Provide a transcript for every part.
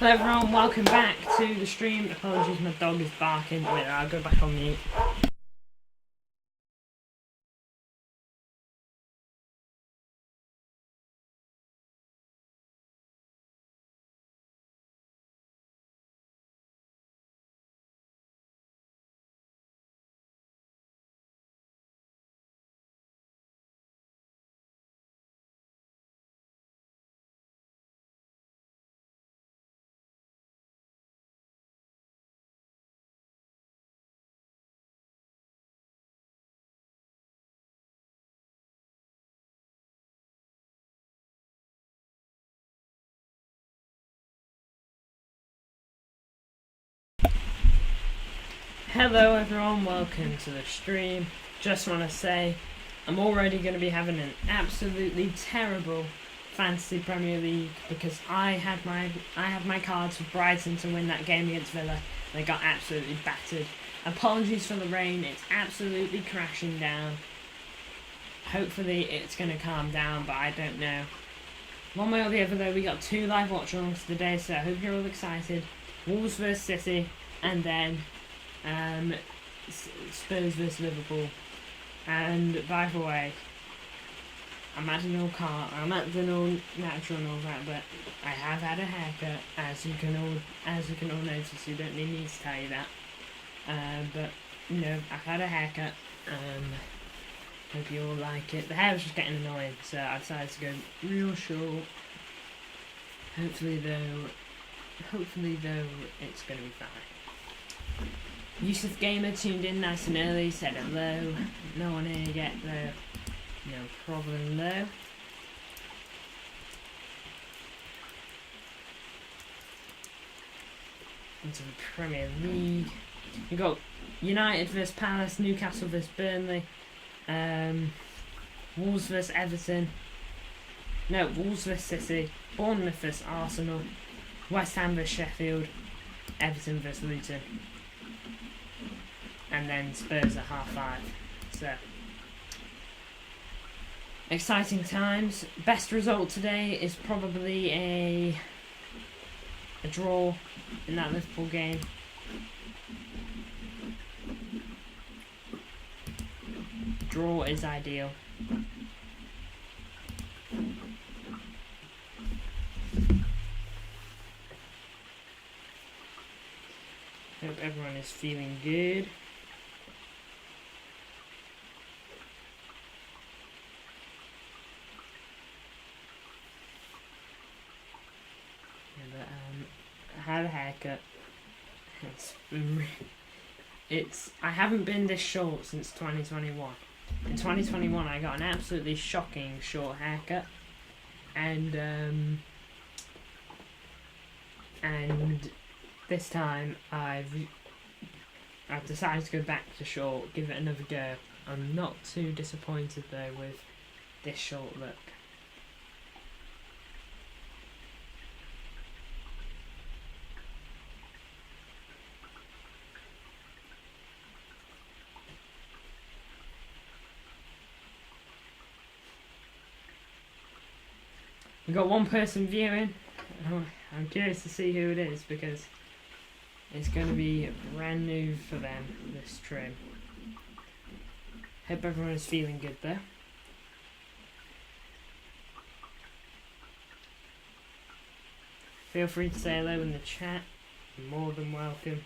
Hello everyone, welcome back to the stream. Apologies, my dog is barking. Wait, I'll go back on mute. Hello everyone, welcome to the stream. Just want to say, I'm already going to be having an absolutely terrible fantasy Premier League because I had my cards for Brighton to win that game against Villa. They got absolutely battered. Apologies for the rain, it's absolutely crashing down. Hopefully it's going to calm down, but I don't know. One way or the other though, we got 2 live watch-alongs today, so I hope you're all excited. Wolves vs City, and then Spurs vs Liverpool. And by the way, I'm acting all natural and all that, but I have had a haircut, as you can all notice. You don't need me to tell you that. But you know, I've had a haircut. Hope you all like it. The hair was just getting annoying, so I decided to go real short. Hopefully though, it's gonna be fine. Yusuf Gamer tuned in nice and early, said hello. No one here yet though. No problem though. Into the Premier League. You got United vs Palace, Newcastle vs Burnley, Wolves vs Everton. No, Wolves vs City, Bournemouth vs Arsenal, West Ham vs Sheffield, Everton vs Luton. And then Spurs at 5:30. So exciting times. Best result today is probably a draw in that Liverpool game. Draw is ideal. Hope everyone is feeling good. I had a haircut. I haven't been this short since 2021. In 2021 I got an absolutely shocking short haircut, and this time I've decided to go back to short, give it another go. I'm not too disappointed though with this short look. We've got one person viewing. I'm curious to see who it is because it's going to be brand new for them, this trim. Hope everyone is feeling good though. Feel free to say hello in the chat. You're more than welcome.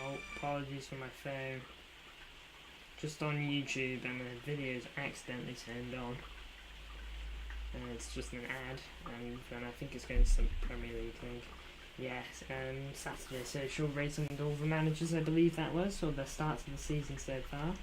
Oh, apologies for my phone. Just on YouTube and the video's accidentally turned on. And it's just an ad, and I think it's going to some Premier League thing. Yes, Saturday social rating all the managers, I believe that was, or the start of the season so far.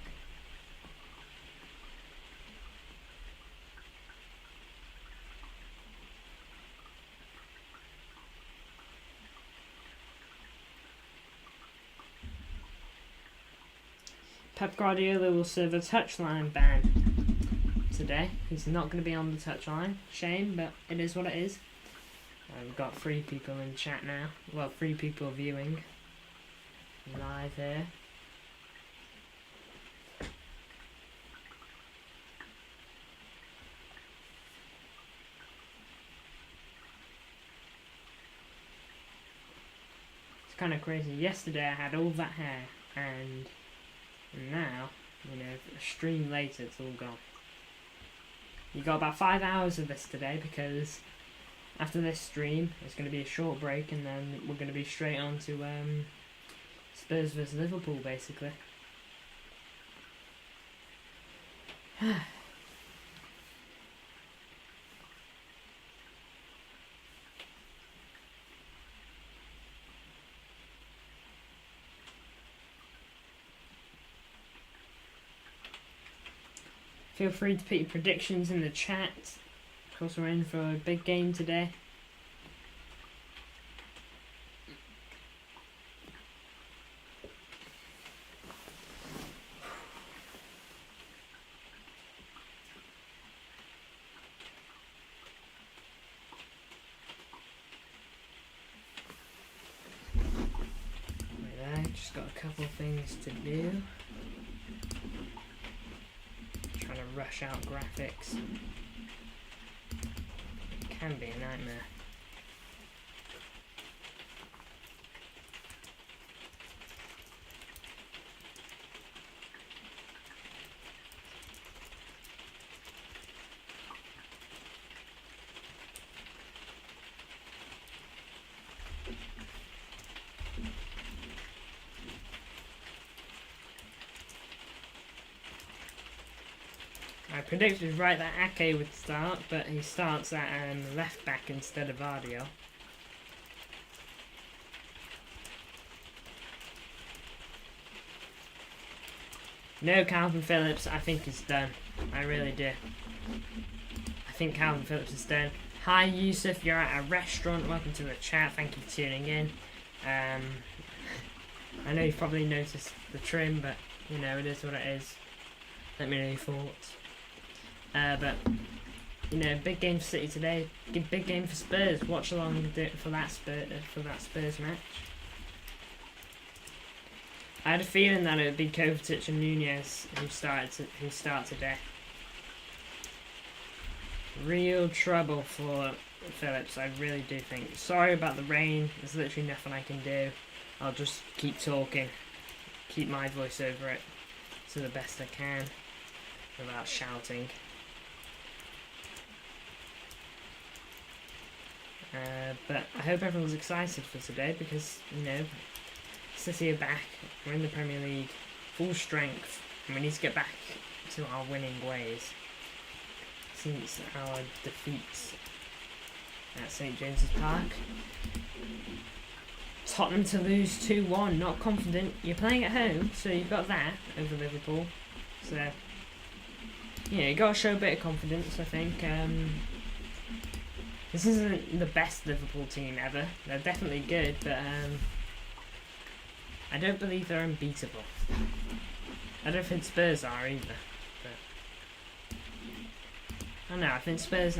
Pep Guardiola will serve a touchline ban today. He's not going to be on the touchline. Shame, but it is what it is. We've got 3 people in chat now. Well, 3 people viewing live here. kind of crazy. Yesterday I had all that hair, and now, you know, a stream later, it's all gone. You got about 5 hours of this today, because after this stream, it's going to be a short break, and then we're going to be straight on to Spurs vs Liverpool, basically. Feel free to put your predictions in the chat. Of course, we're in for a big game today. Right there, just got a couple of things to do. Trying to rush out graphics. It can be a nightmare. I predicted right that Ake would start, but he starts at left back instead of Vardio. No, Calvin Phillips, I think is done. I really do. I think Calvin Phillips is done. Hi Yusuf, you're at a restaurant. Welcome to the chat. Thank you for tuning in. I know you've probably noticed the trim, but you know, it is what it is. Let me know your thoughts. But you know, big game for City today. Big game for Spurs. Watchalong for that Spurs match. I had a feeling that it would be Kovacic and Nunez who start today. Real trouble for Phillips, I really do think. Sorry about the rain. There's literally nothing I can do. I'll just keep talking, keep my voice over it to the best I can without shouting. But I hope everyone's excited for today because, you know, City are back, we're in the Premier League, full strength, and we need to get back to our winning ways since our defeats at St James's Park. Tottenham to lose 2-1, not confident. You're playing at home, so you've got that over Liverpool. So, yeah, you've got to show a bit of confidence, I think. This isn't the best Liverpool team ever. They're definitely good, but I don't believe they're unbeatable. I don't think Spurs are either. But I don't know. I think Spurs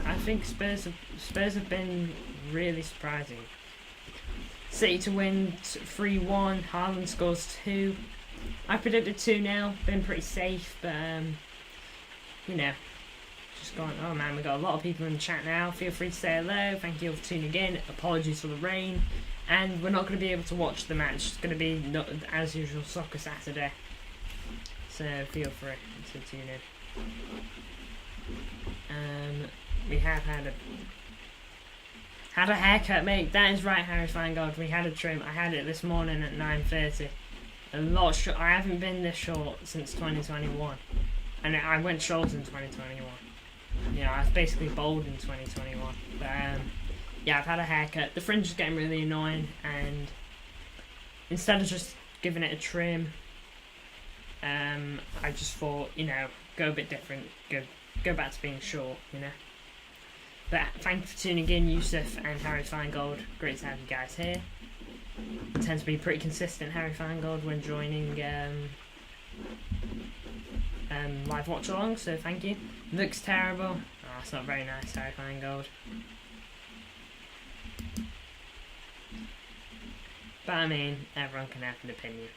have been really surprising. City to win 3-1. Haaland scores 2. I predicted 2-0. Been pretty safe, but you know. Just going, oh man, we got a lot of people in the chat now. Feel free to say hello. Thank you all for tuning in. Apologies for the rain. And we're not going to be able to watch the match. It's going to be, not, as usual, Soccer Saturday. So feel free to tune in. We have had a haircut, mate. That is right, Harry Feingold. We had a trim. I had it this morning at 9:30. A lot short. I haven't been this short since 2021. And I went short in 2021. You know, I was basically bald in 2021. But, yeah, I've had a haircut. The fringe is getting really annoying. And instead of just giving it a trim, I just thought, you know, go a bit different. Go back to being short, you know. But thank you for tuning in, Yusuf and Harry Feingold. Great to have you guys here. It tends to be pretty consistent, Harry Feingold, when joining live watch along, so thank you. Looks terrible. Oh, it's not very nice, Harry Feingold. But I mean, everyone can have an opinion.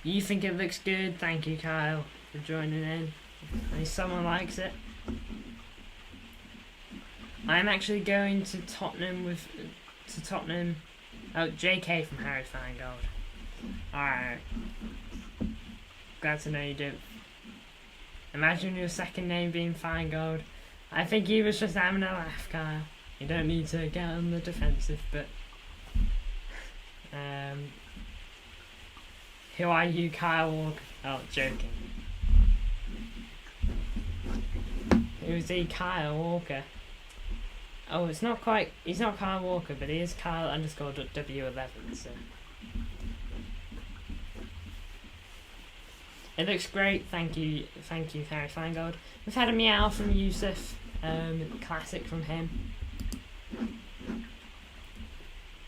You think it looks good? Thank you, Kyle, for joining in. At least someone likes it. I'm actually going to Tottenham. Oh, JK from Harry Feingold. Alright. Glad to know you do. Imagine your second name being Feingold. I think he was just having a laugh, Kyle. You don't need to get on the defensive, but who are you, Kyle Walker? Oh, joking. Who's he, Kyle Walker? Oh, it's not quite. He's not Kyle Walker, but he is Kyle_W11. So it looks great. Thank you, Harry Feingold. We've had a meow from Yusuf. Classic from him.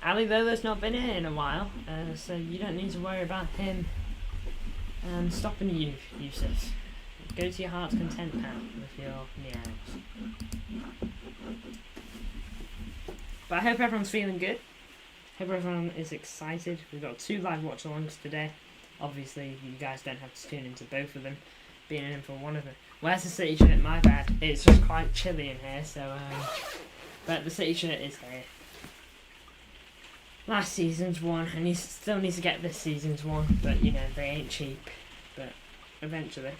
Ali Lola's not been here in a while, so you don't need to worry about him stopping you, Yusuf. Go to your heart's content, pal, with your meows. But I hope everyone's feeling good. Hope everyone is excited. We've got 2 live watch-alongs today. Obviously, you guys don't have to tune into both of them. Being in for one of them. Where's the City shirt? My bad. It's just quite chilly in here, so but the City shirt is here. Last season's one, and he still needs to get this season's one, but you know, they ain't cheap. But eventually.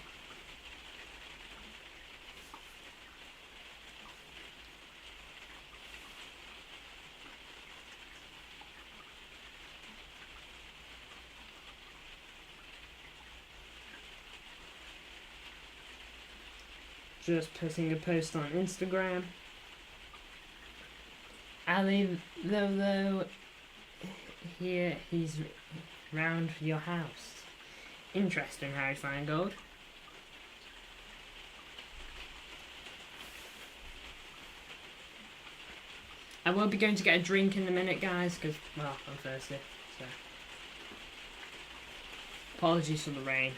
Just putting a post on Instagram. Ali Lolo, here he's round your house. Interesting, Harry Feingold. I will be going to get a drink in a minute, guys, because, well, I'm thirsty. So. Apologies for the rain.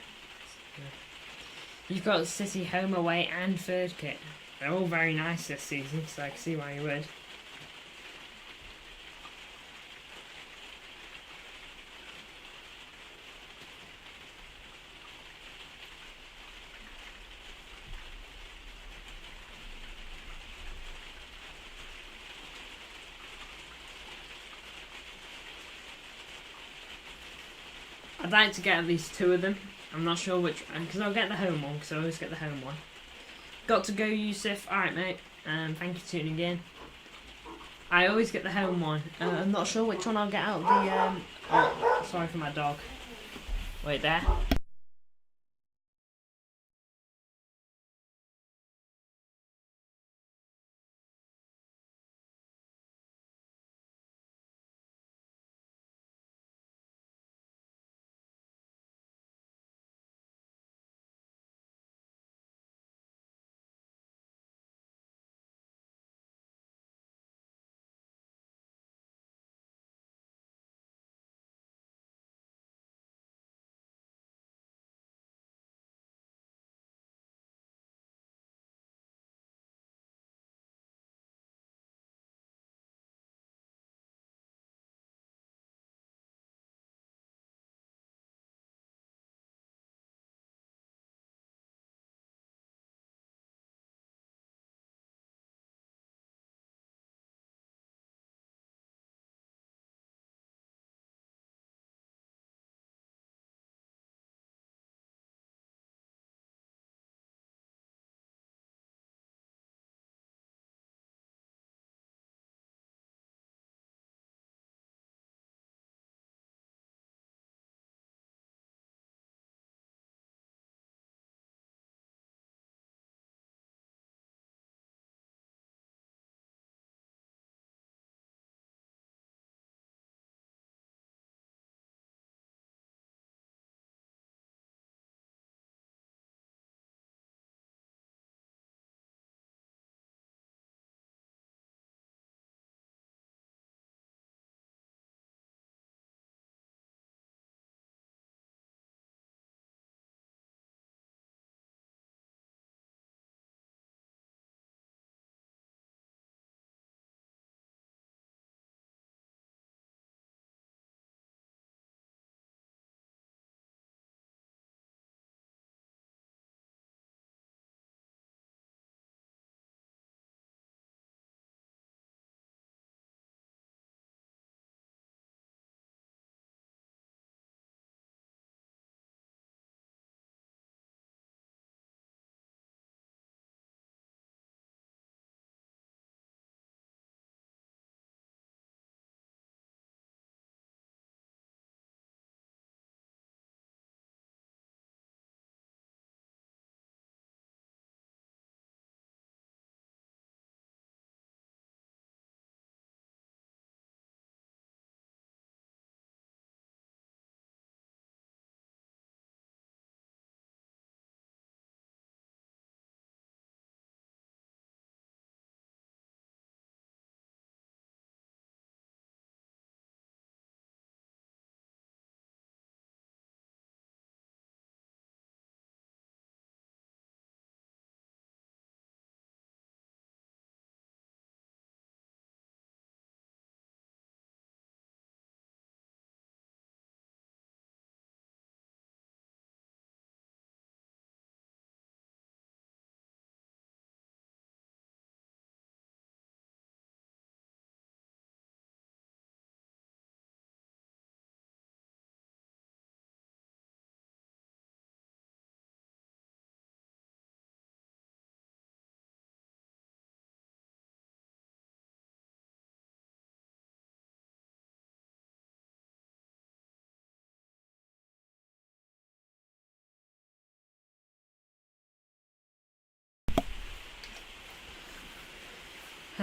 You've got City home, away and third kit. They're all very nice this season, so I can see why you would. I'd like to get at least 2 of them. I'm not sure which, because I'll get the home one, because I always get the home one. Got to go, Yusuf. Alright, mate. Thank you for tuning in. I always get the home one. I'm not sure which one I'll get out of the, oh, sorry for my dog. Wait there.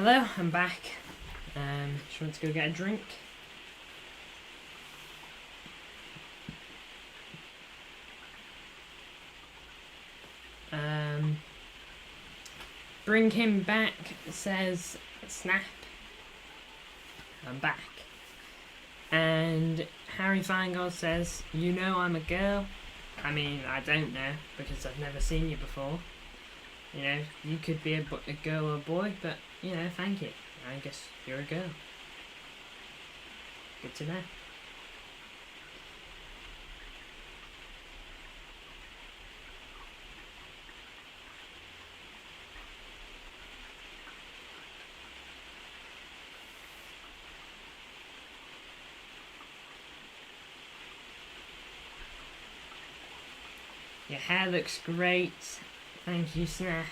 Hello, I'm back. Just want to go get a drink. Bring him back, says Snap. I'm back. And Harry Feingold says, you know I'm a girl. I mean, I don't know, because I've never seen you before. You know, you could be a girl or a boy, but, you know, thank you. I guess you're a girl. Good to know. Your hair looks great. Thank you, Snap.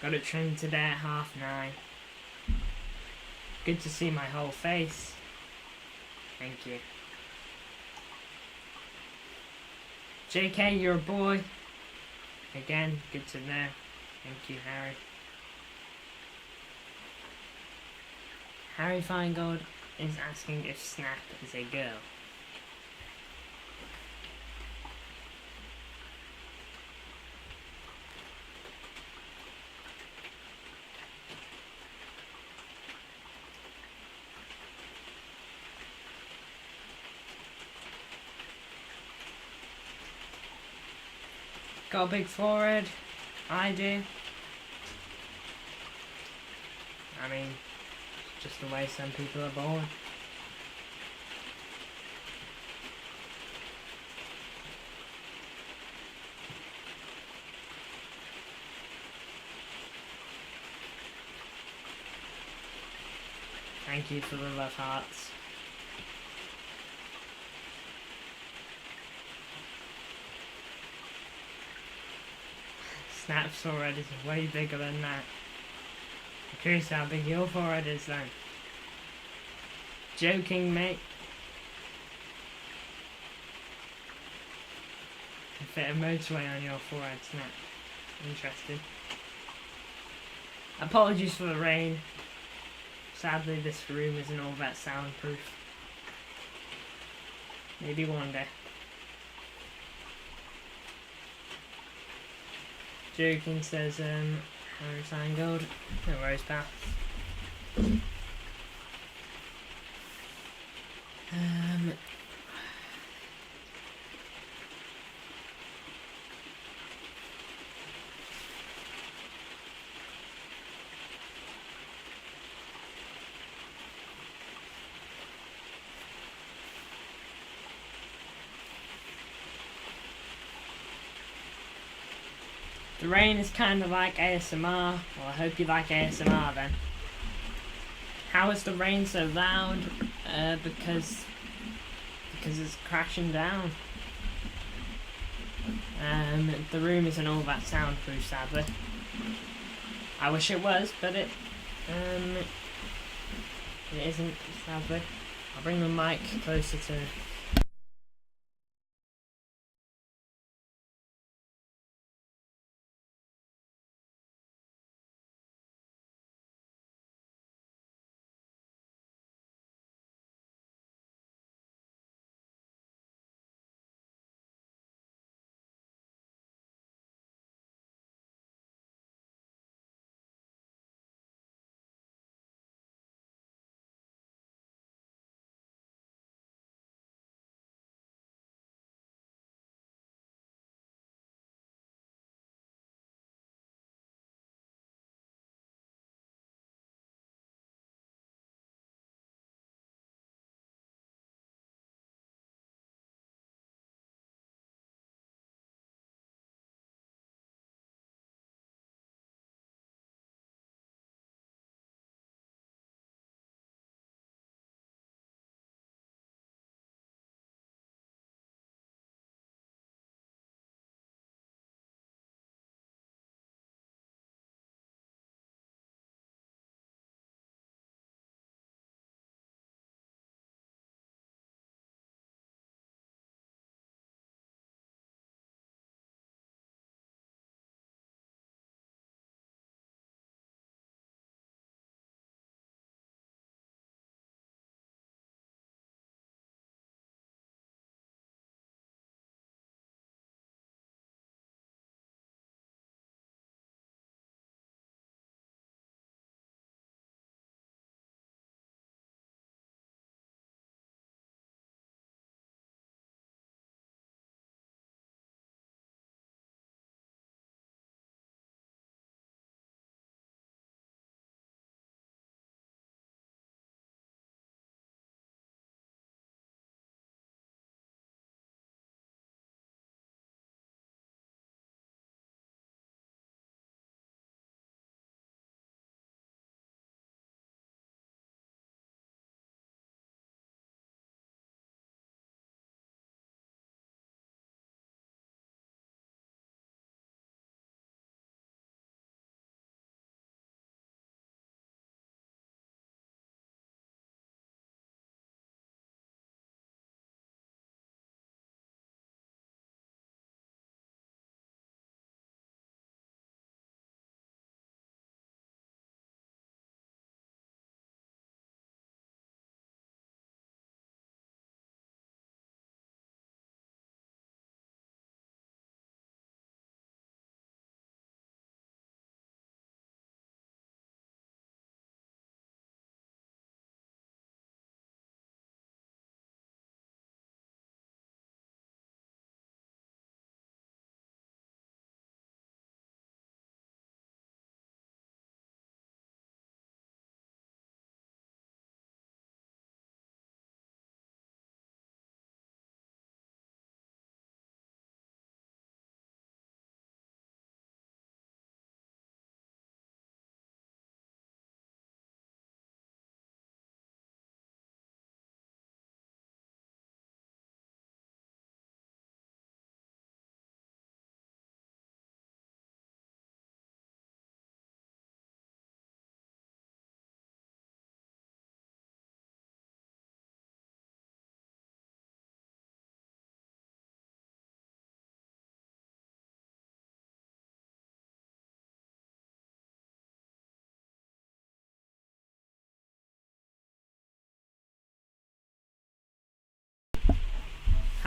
Got it trimmed today at 9:30. Good to see my whole face. Thank you. JK, you're a boy. Again, good to know. Thank you, Harry. Harry Feingold is asking if Snap is a girl. Got a big forehead. I do. I mean, just the way some people are born. Thank you for the love hearts. Snap's forehead is way bigger than that. I'm curious how big your forehead is then. Joking, mate. You fit a motorway on your forehead, Snap. Interesting. Apologies for the rain. Sadly, this room isn't all that soundproof. Maybe one day. Joking, says Harry Feingold. No worries, pal. The rain is kind of like ASMR. Well, I hope you like ASMR then. How is the rain so loud? Because it's crashing down. The room isn't all that soundproof, sadly. I wish it was, but it isn't, sadly. I'll bring the mic closer to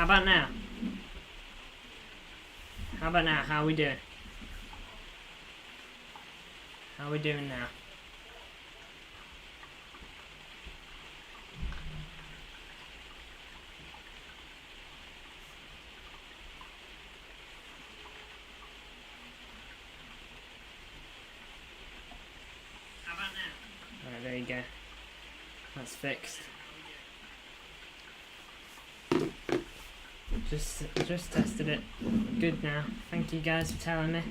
How about now? How about now? How are we doing? How are we doing now? How about now? Alright, there you go. That's fixed. Just tested it. Good now. Thank you guys for telling me.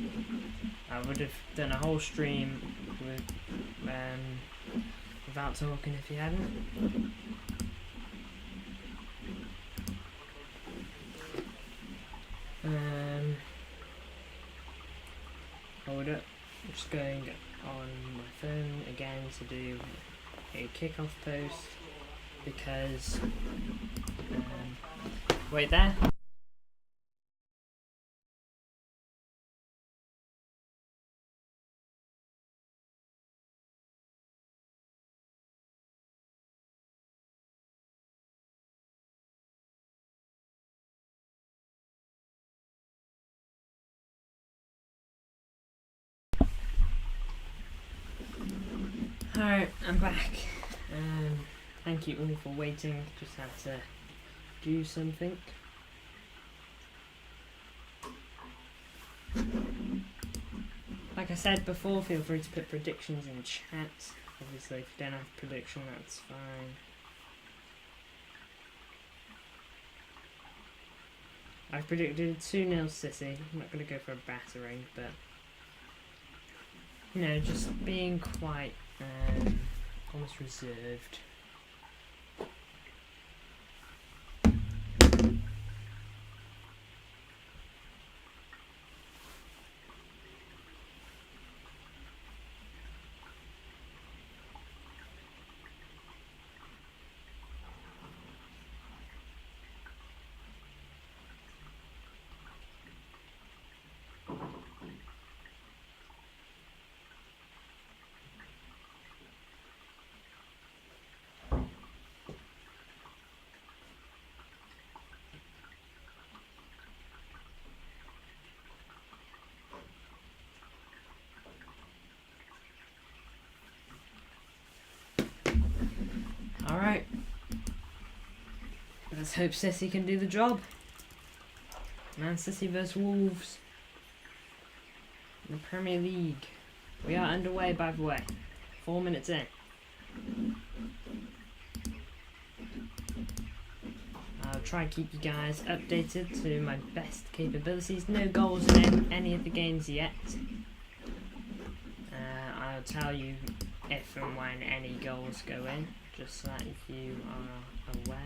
I would have done a whole stream with without talking if you hadn't. Hold up. I'm just going on my phone again to do a kickoff post because wait there. Alright, I'm back. Thank you all for waiting. Just had to do something. Like I said before, feel free to put predictions in chat. Obviously, if you don't have a prediction, that's fine. I've predicted 2-0 City. I'm not going to go for a battering, but you know, just being quite almost reserved. Alright. Let's hope City can do the job. Man City vs Wolves in the Premier League. We are underway, by the way. 4 minutes in. I'll try and keep you guys updated to my best capabilities. No goals in any of the games yet. I'll tell you if and when any goals go in, just so that you are aware.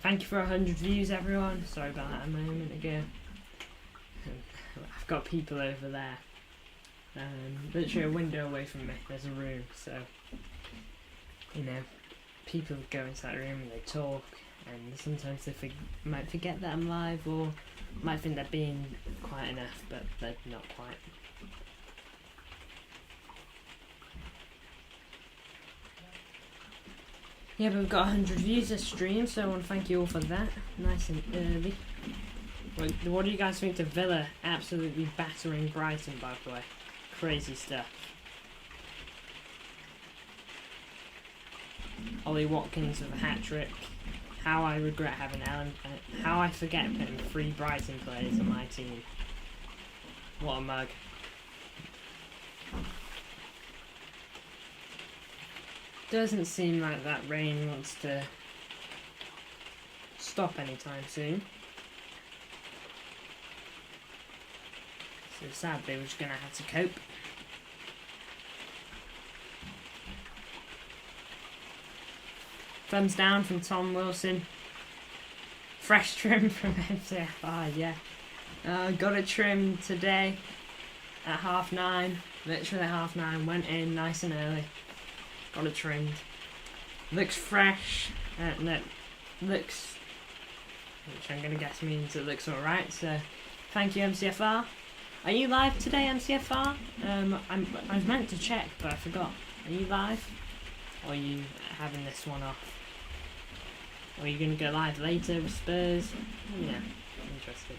Thank you for 100 views, everyone. Sorry about that a moment ago. I've got people over there. Literally a window away from me, there's a room, so, you know, people go into that room and they talk, and sometimes they might forget that I'm live, or might think they're being quiet enough, but they're not quite. Yeah, but we've got 100 views this stream, so I want to thank you all for that. Nice and early. What do you guys think of Villa absolutely battering Brighton, by the way? Crazy stuff. Ollie Watkins with a hat-trick. How I regret having Alan... how I forget putting 3 Brighton players on my team. What a mug. Doesn't seem like that rain wants to stop anytime soon. So sadly we're just going to have to cope. Thumbs down from Tom Wilson. Fresh trim from MCFR, yeah. Got it trimmed today at 9:30. Literally 9:30. Went in nice and early. Got it trimmed. Looks fresh. No, looks... which I'm going to guess means it looks alright. So, thank you, MCFR. Are you live today, MCFR? I was meant to check, but I forgot. Are you live? Or are you having this one off? Or are you going to go live later with Spurs? Yeah, interesting.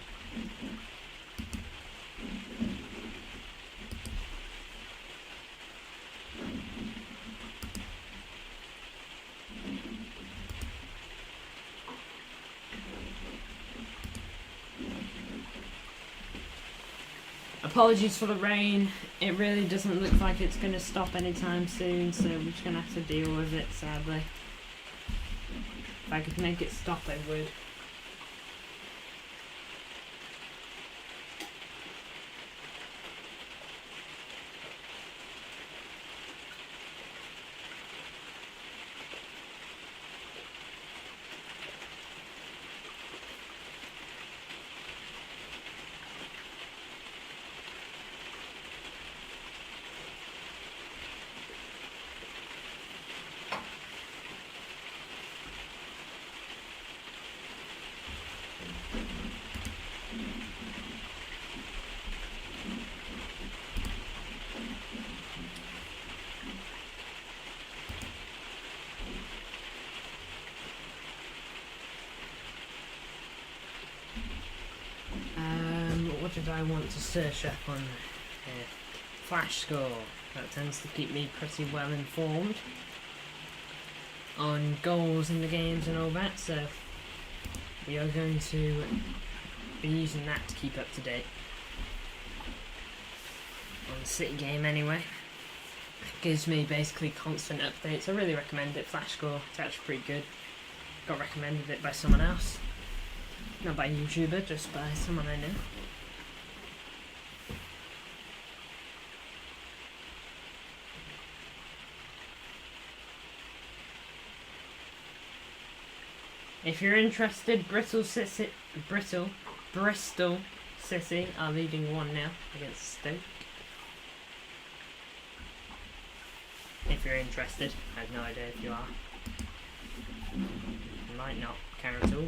Apologies for the rain. It really doesn't look like it's going to stop anytime soon, so we're just going to have to deal with it, sadly. If I could make it stop, I would. What did I want to search up on here? Flash score. That tends to keep me pretty well informed on goals in the games and all that, so we are going to be using that to keep up to date on the City game anyway. It gives me basically constant updates. I really recommend it. Flash score, it's actually pretty good. Got recommended it by someone else. Not by a YouTuber, just by someone I know. If you're interested, Bristol City are leading 1-0 against Stoke. If you're interested, I have no idea if you are. You might not care at all.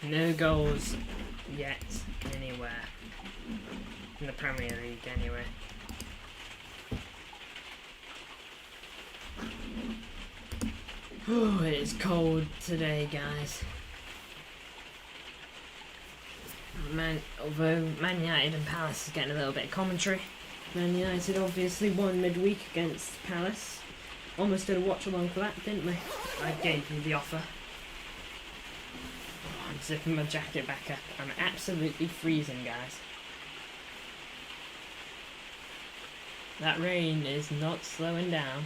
No goals yet anywhere in the Premier League anyway. Oh, it is cold today, guys. Although Man United and Palace is getting a little bit of commentary. Man United obviously won midweek against Palace. Almost did a watch-along for that, didn't we? I gave you the offer. I'm zipping my jacket back up. I'm absolutely freezing, guys. That rain is not slowing down.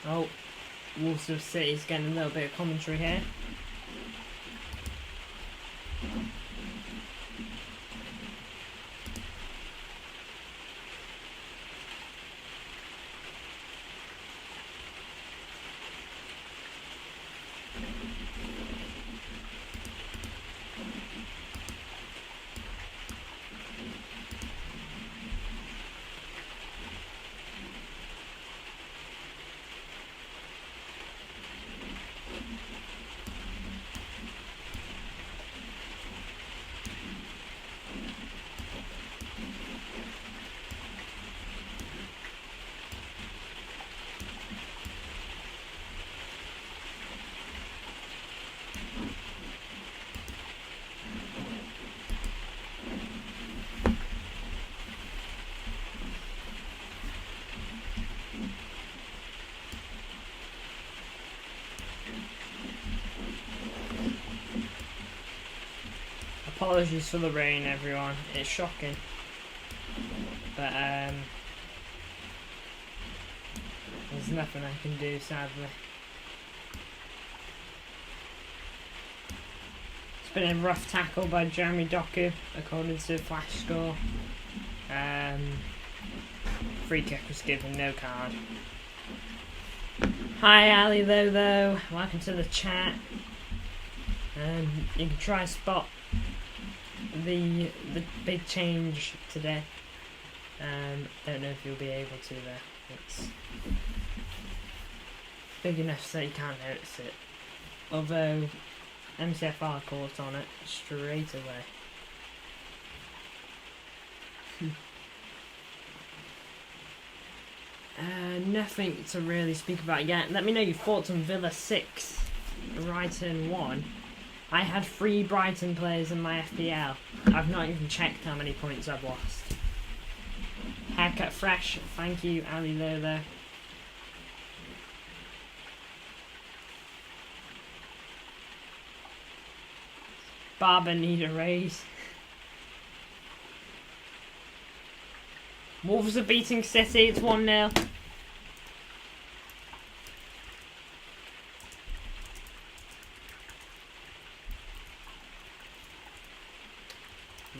Oh, Wolves of City's getting a little bit of commentary here. Apologies for the rain, everyone. It's shocking, but there's nothing I can do, sadly. It's been a rough tackle by Jeremy Doku, according to the flash score. Free kick was given, no card. Hi Ali though. Welcome to the chat. You can try spot the big change today. Don't know if you'll be able to there. It's big enough so you can't notice it. Although MCFR caught on it straight away. Nothing to really speak about yet. Let me know your thoughts on Villa 6, Brighton 1. I had 3 Brighton players in my FPL. I've not even checked how many points I've lost. Haircut fresh. Thank you, Ali Lolo. Barber need a raise. Wolves are beating City. It's 1-0.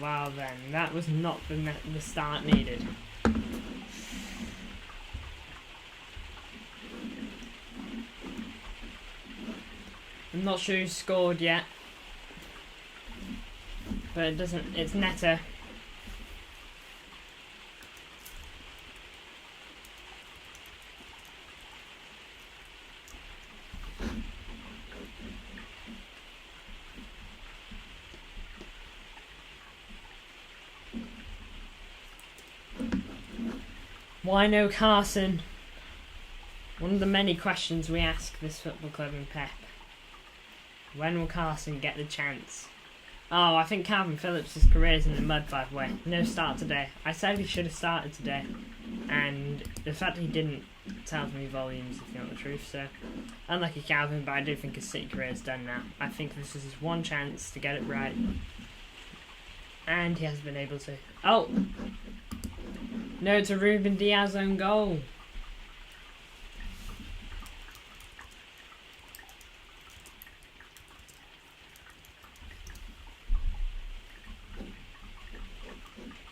Wow then, that was not the start needed. I'm not sure who scored yet. But it doesn't, it's Neto. Why no Carson? One of the many questions we ask this football club in Pep. When will Carson get the chance? Oh, I think Calvin Phillips' career is in the mud, by the way. No start today. I said he should have started today. And the fact that he didn't tells me volumes, if you know the truth. So, unlucky Calvin, but I do think his City career is done now. I think this is his one chance to get it right. And he has been able to. Oh! No, it's a Ruben Diaz own goal.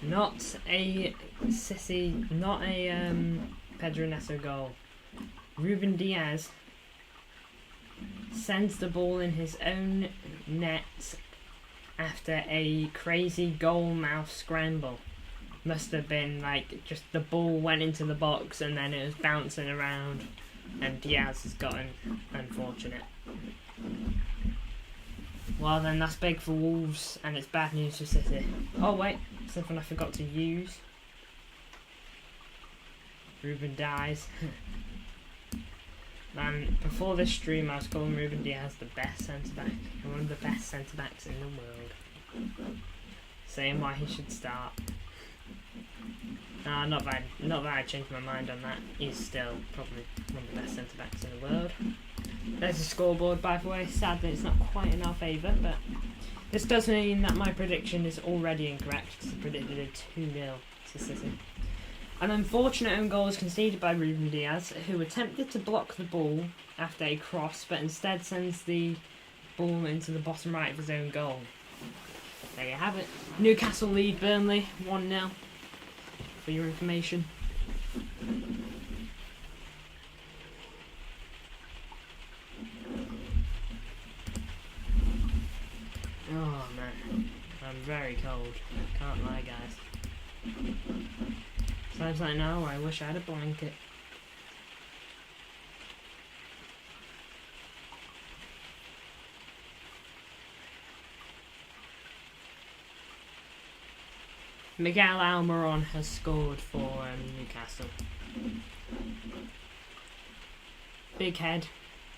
Not a Sissy, not a Pedro Neto goal. Ruben Diaz sends the ball in his own net after a crazy goal mouth scramble. Must have been like just the ball went into the box and then it was bouncing around, and Diaz has gotten unfortunate. Well then, that's big for Wolves and it's bad news for City. Oh wait, something I forgot to use. Ruben dies. Man, before this stream I was calling Ruben Diaz the best centre-back, and one of the best centre-backs in the world. Saying why he should start. Not that I changed my mind on that. He's still probably one of the best centre-backs in the world. There's a scoreboard, by the way. Sadly, it's not quite in our favour, but this does mean that my prediction is already incorrect, because I predicted a 2-0 to City. An unfortunate own goal was conceded by Ruben Diaz, who attempted to block the ball after a cross, but instead sends the ball into the bottom right of his own goal. There you have it. Newcastle lead Burnley 1-0, for your information. Oh man, I'm very cold. Can't lie, guys. Times like now, I wish I had a blanket. Miguel Almiron has scored for Newcastle. Big head.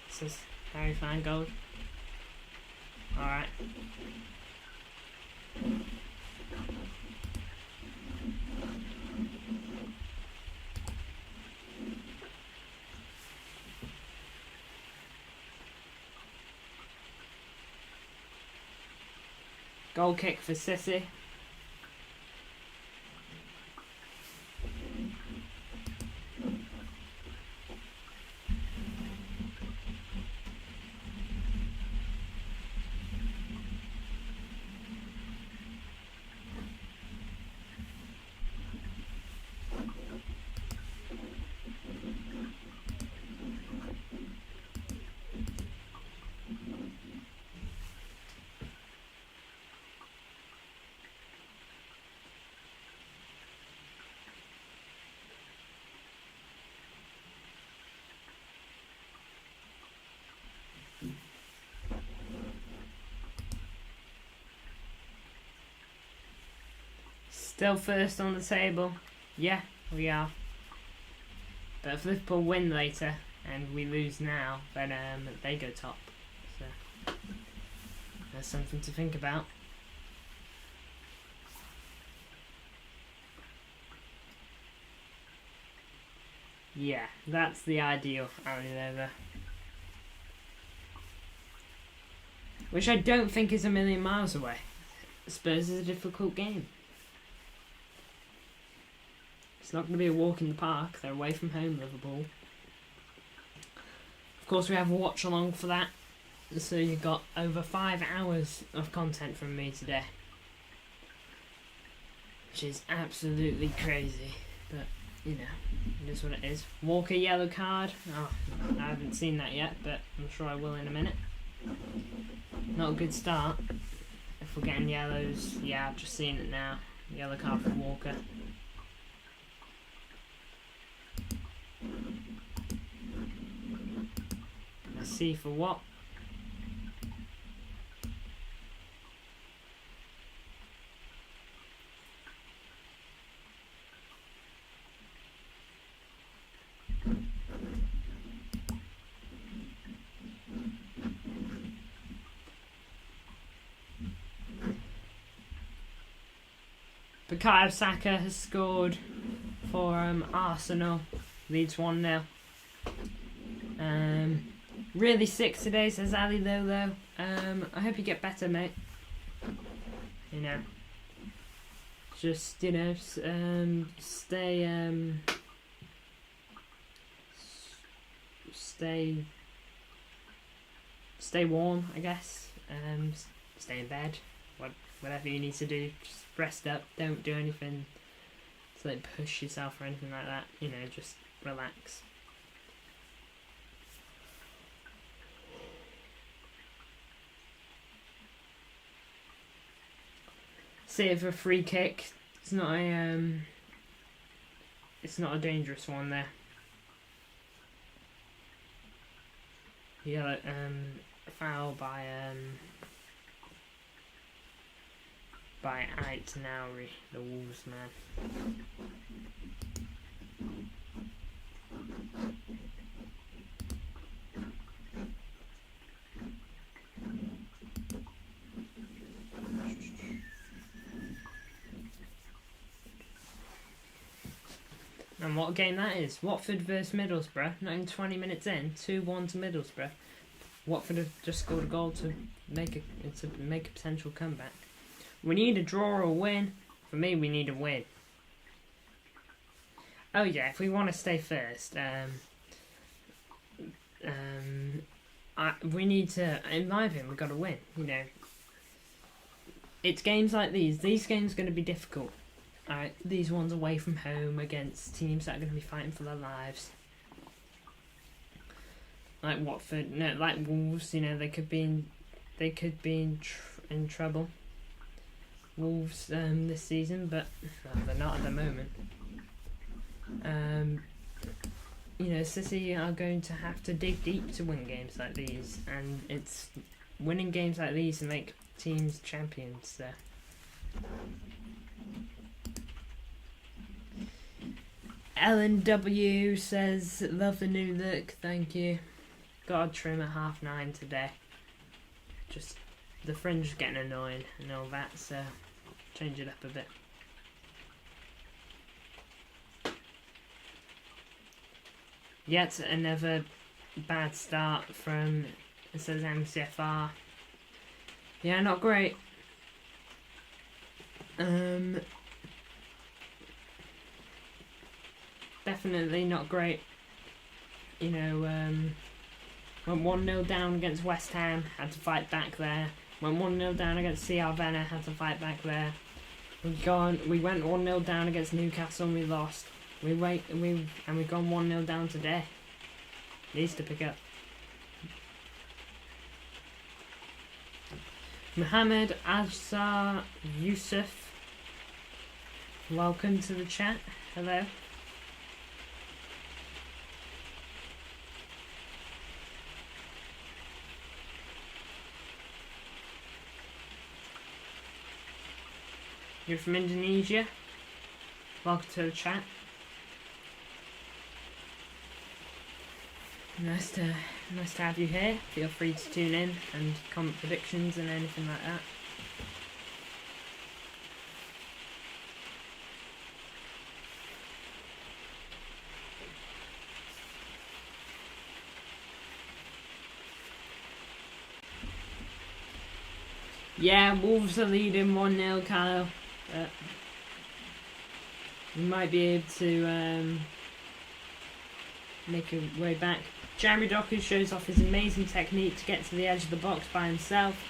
This is very fine goal. Alright. Goal kick for City. Still first on the table. Yeah, we are. But if Liverpool win later and we lose now, then they go top. So there's something to think about. Yeah, that's the ideal over. Which I don't think is a million miles away. Spurs is a difficult game. It's not going to be a walk in the park. They're away from home, Liverpool. Of course, we have Watchalong for that. So you've got over 5 hours of content from me today. Which is absolutely crazy. But, you know, it is what it is. Walker yellow card. Oh, I haven't seen that yet, but I'm sure I will in a minute. Not a good start. If we're getting yellows, yeah, I've just seen it now. Yellow card for Walker. Let's see for what. Bukayo Saka has scored for Arsenal. Leeds 1-0. Really sick today, says Ali Lolo. I hope you get better, mate. You know, just stay warm, I guess. Stay in bed. Whatever you need to do, just rest up. Don't do anything to like push yourself or anything like that. You know, just relax. Save a free kick. It's not a dangerous one there. Yeah, foul by Ait Nauri, the Wolves man. And what a game that is. Watford versus Middlesbrough. Not even 20 minutes in. 2-1 to Middlesbrough. Watford have just scored a goal to make a potential comeback. We need a draw or a win. For me, we need a win. Oh yeah, if we want to stay first, we need to. In my opinion, we've got to win. You know, it's games like these. These games are going to be difficult. Alright, these ones away from home against teams that are going to be fighting for their lives. Like Watford, no, like Wolves. You know, they could be in trouble. Wolves this season, but they're not at the moment. You know, City are going to have to dig deep to win games like these, and it's winning games like these to make teams champions. So. Ellen W says, love the new look, thank you. Got a trim at 9:30 today. Just the fringe is getting annoying and all that, so change it up a bit. Yet another bad start from, it says MCFR. Yeah, not great. Definitely not great. You know, went 1-0 down against West Ham, had to fight back there. Went 1-0 down against CR Venner, had to fight back there. We went 1-0 down against Newcastle and we lost. We've gone 1-0 down today. Needs to pick up. Mohammed Azhar Yusuf, welcome to the chat. Hello. You're from Indonesia. Welcome to the chat. Nice to have you here. Feel free to tune in and comment predictions and anything like that. Yeah, Wolves are leading 1-0, Kyle. We might be able to make a way back. Jeremy Doku shows off his amazing technique to get to the edge of the box by himself.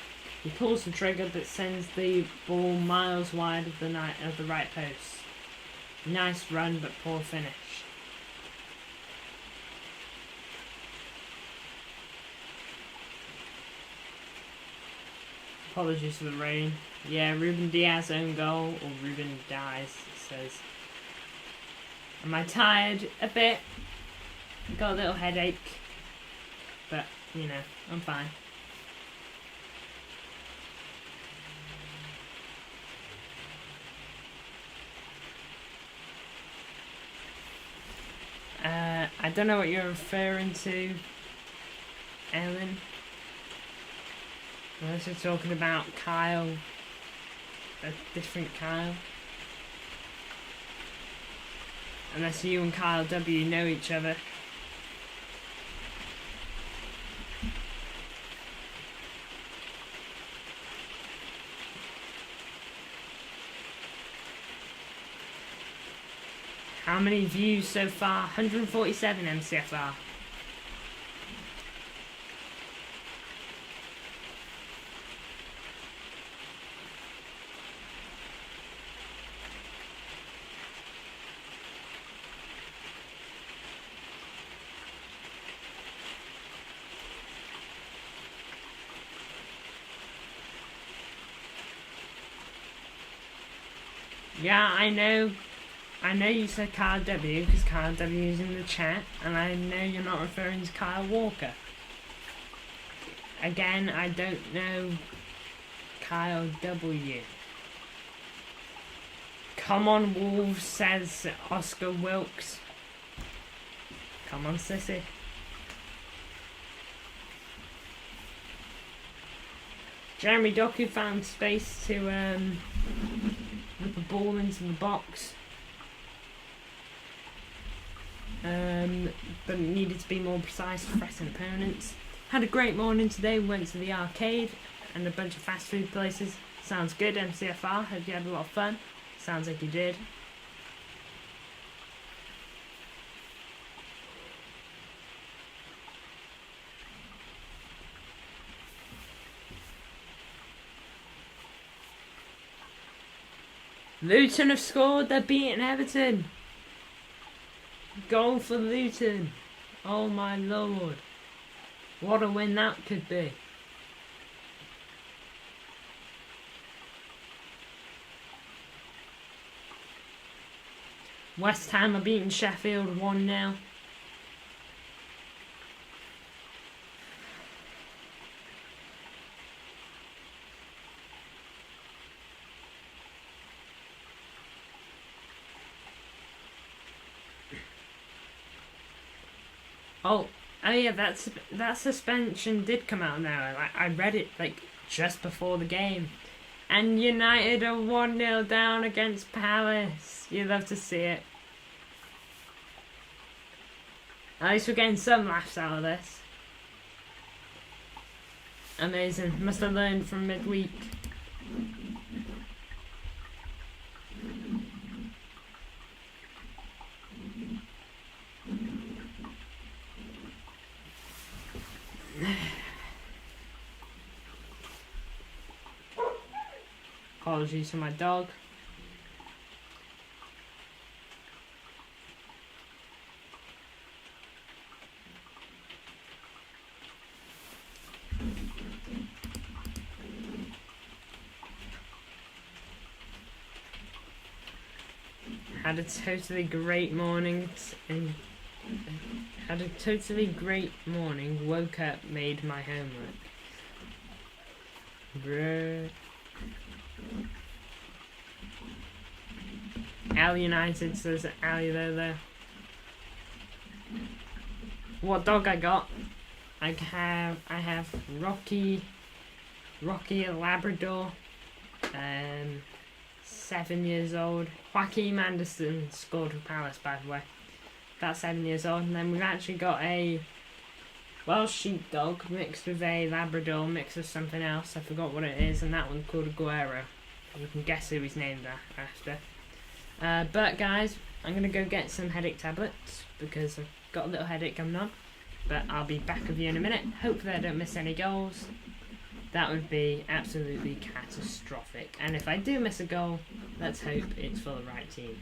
He pulls the trigger but sends the ball miles wide of the right post. Nice run but poor finish. Apologies for the rain. Yeah, Ruben Diaz own goal, or Ruben dies, it says. Am I tired? A bit. Got a little headache. But, you know, I'm fine. I don't know what you're referring to, Ellen. Unless you're talking about Kyle, a different Kyle. Unless you and Kyle W know each other. How many views so far? 147 MCFR. Yeah, I know you said Kyle W because Kyle W is in the chat, and I know you're not referring to Kyle Walker. Again, I don't know Kyle W. Come on, Wolves, says Oscar Wilkes. Come on, sissy. Jeremy Doku found space to whip a ball into the box. But needed to be more precise to threaten opponents. Had a great morning today. We went to the arcade and a bunch of fast food places. Sounds good, MCFR. Hope you had a lot of fun. Sounds like you did. Luton have scored. They're beating Everton. Goal for Luton. Oh my lord. What a win that could be. West Ham are beating Sheffield 1-0. Oh yeah, that suspension did come out now. I read it like just before the game. And United are 1-0 down against Palace. You love to see it. At least we're getting some laughs out of this. Amazing. Must have learned from midweek. Apologies for my dog. Had a totally great morning woke up, made my homework. Bruh. Al United says Ali there. What dog I got? I have Rocky a Labrador, 7 years old. Joaquin Anderson scored for Palace, by the way. That's 7 years old. And then we've actually got a Welsh sheepdog mixed with a Labrador mixed with something else. I forgot what it is, and that one's called Aguero. You can guess who he's named after. But guys, I'm going to go get some headache tablets because I've got a little headache coming on. But I'll be back with you in a minute. Hopefully I don't miss any goals. That would be absolutely catastrophic. And if I do miss a goal, let's hope it's for the right team.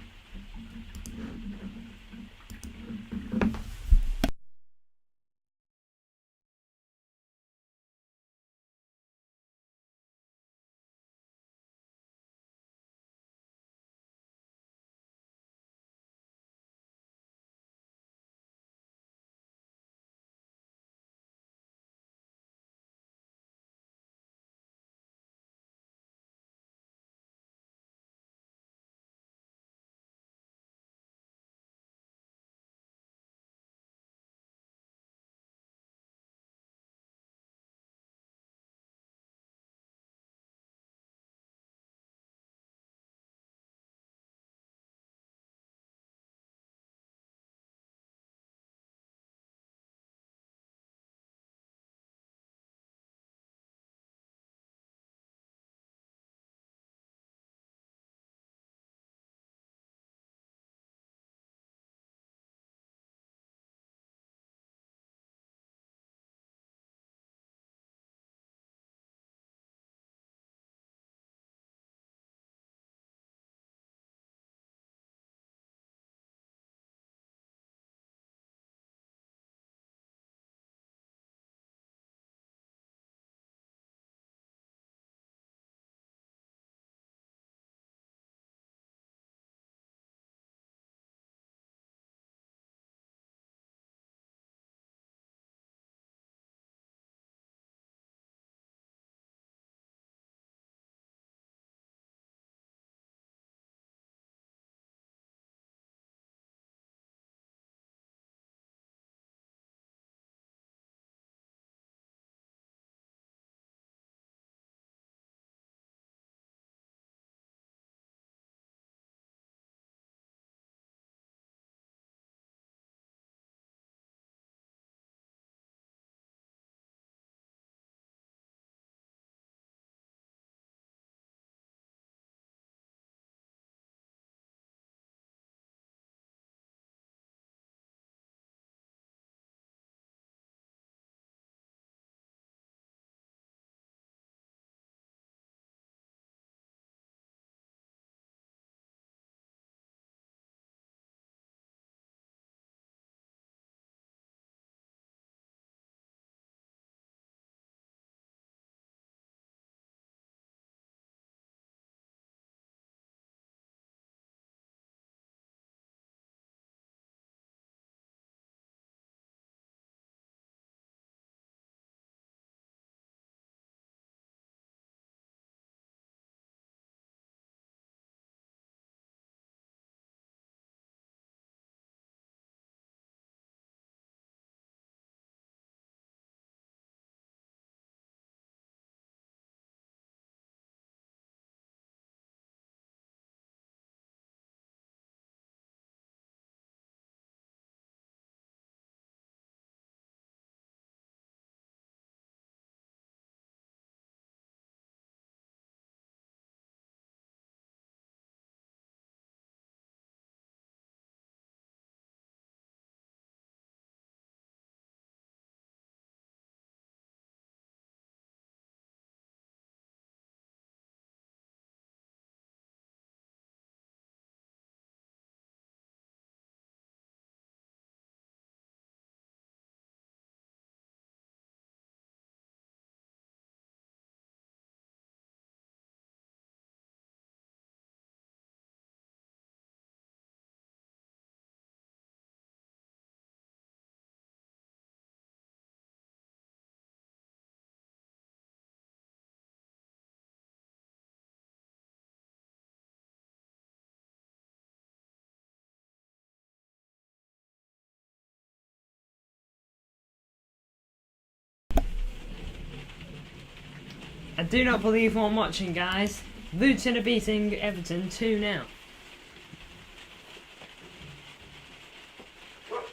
I do not believe what I'm watching, guys. Luton are beating Everton 2-0.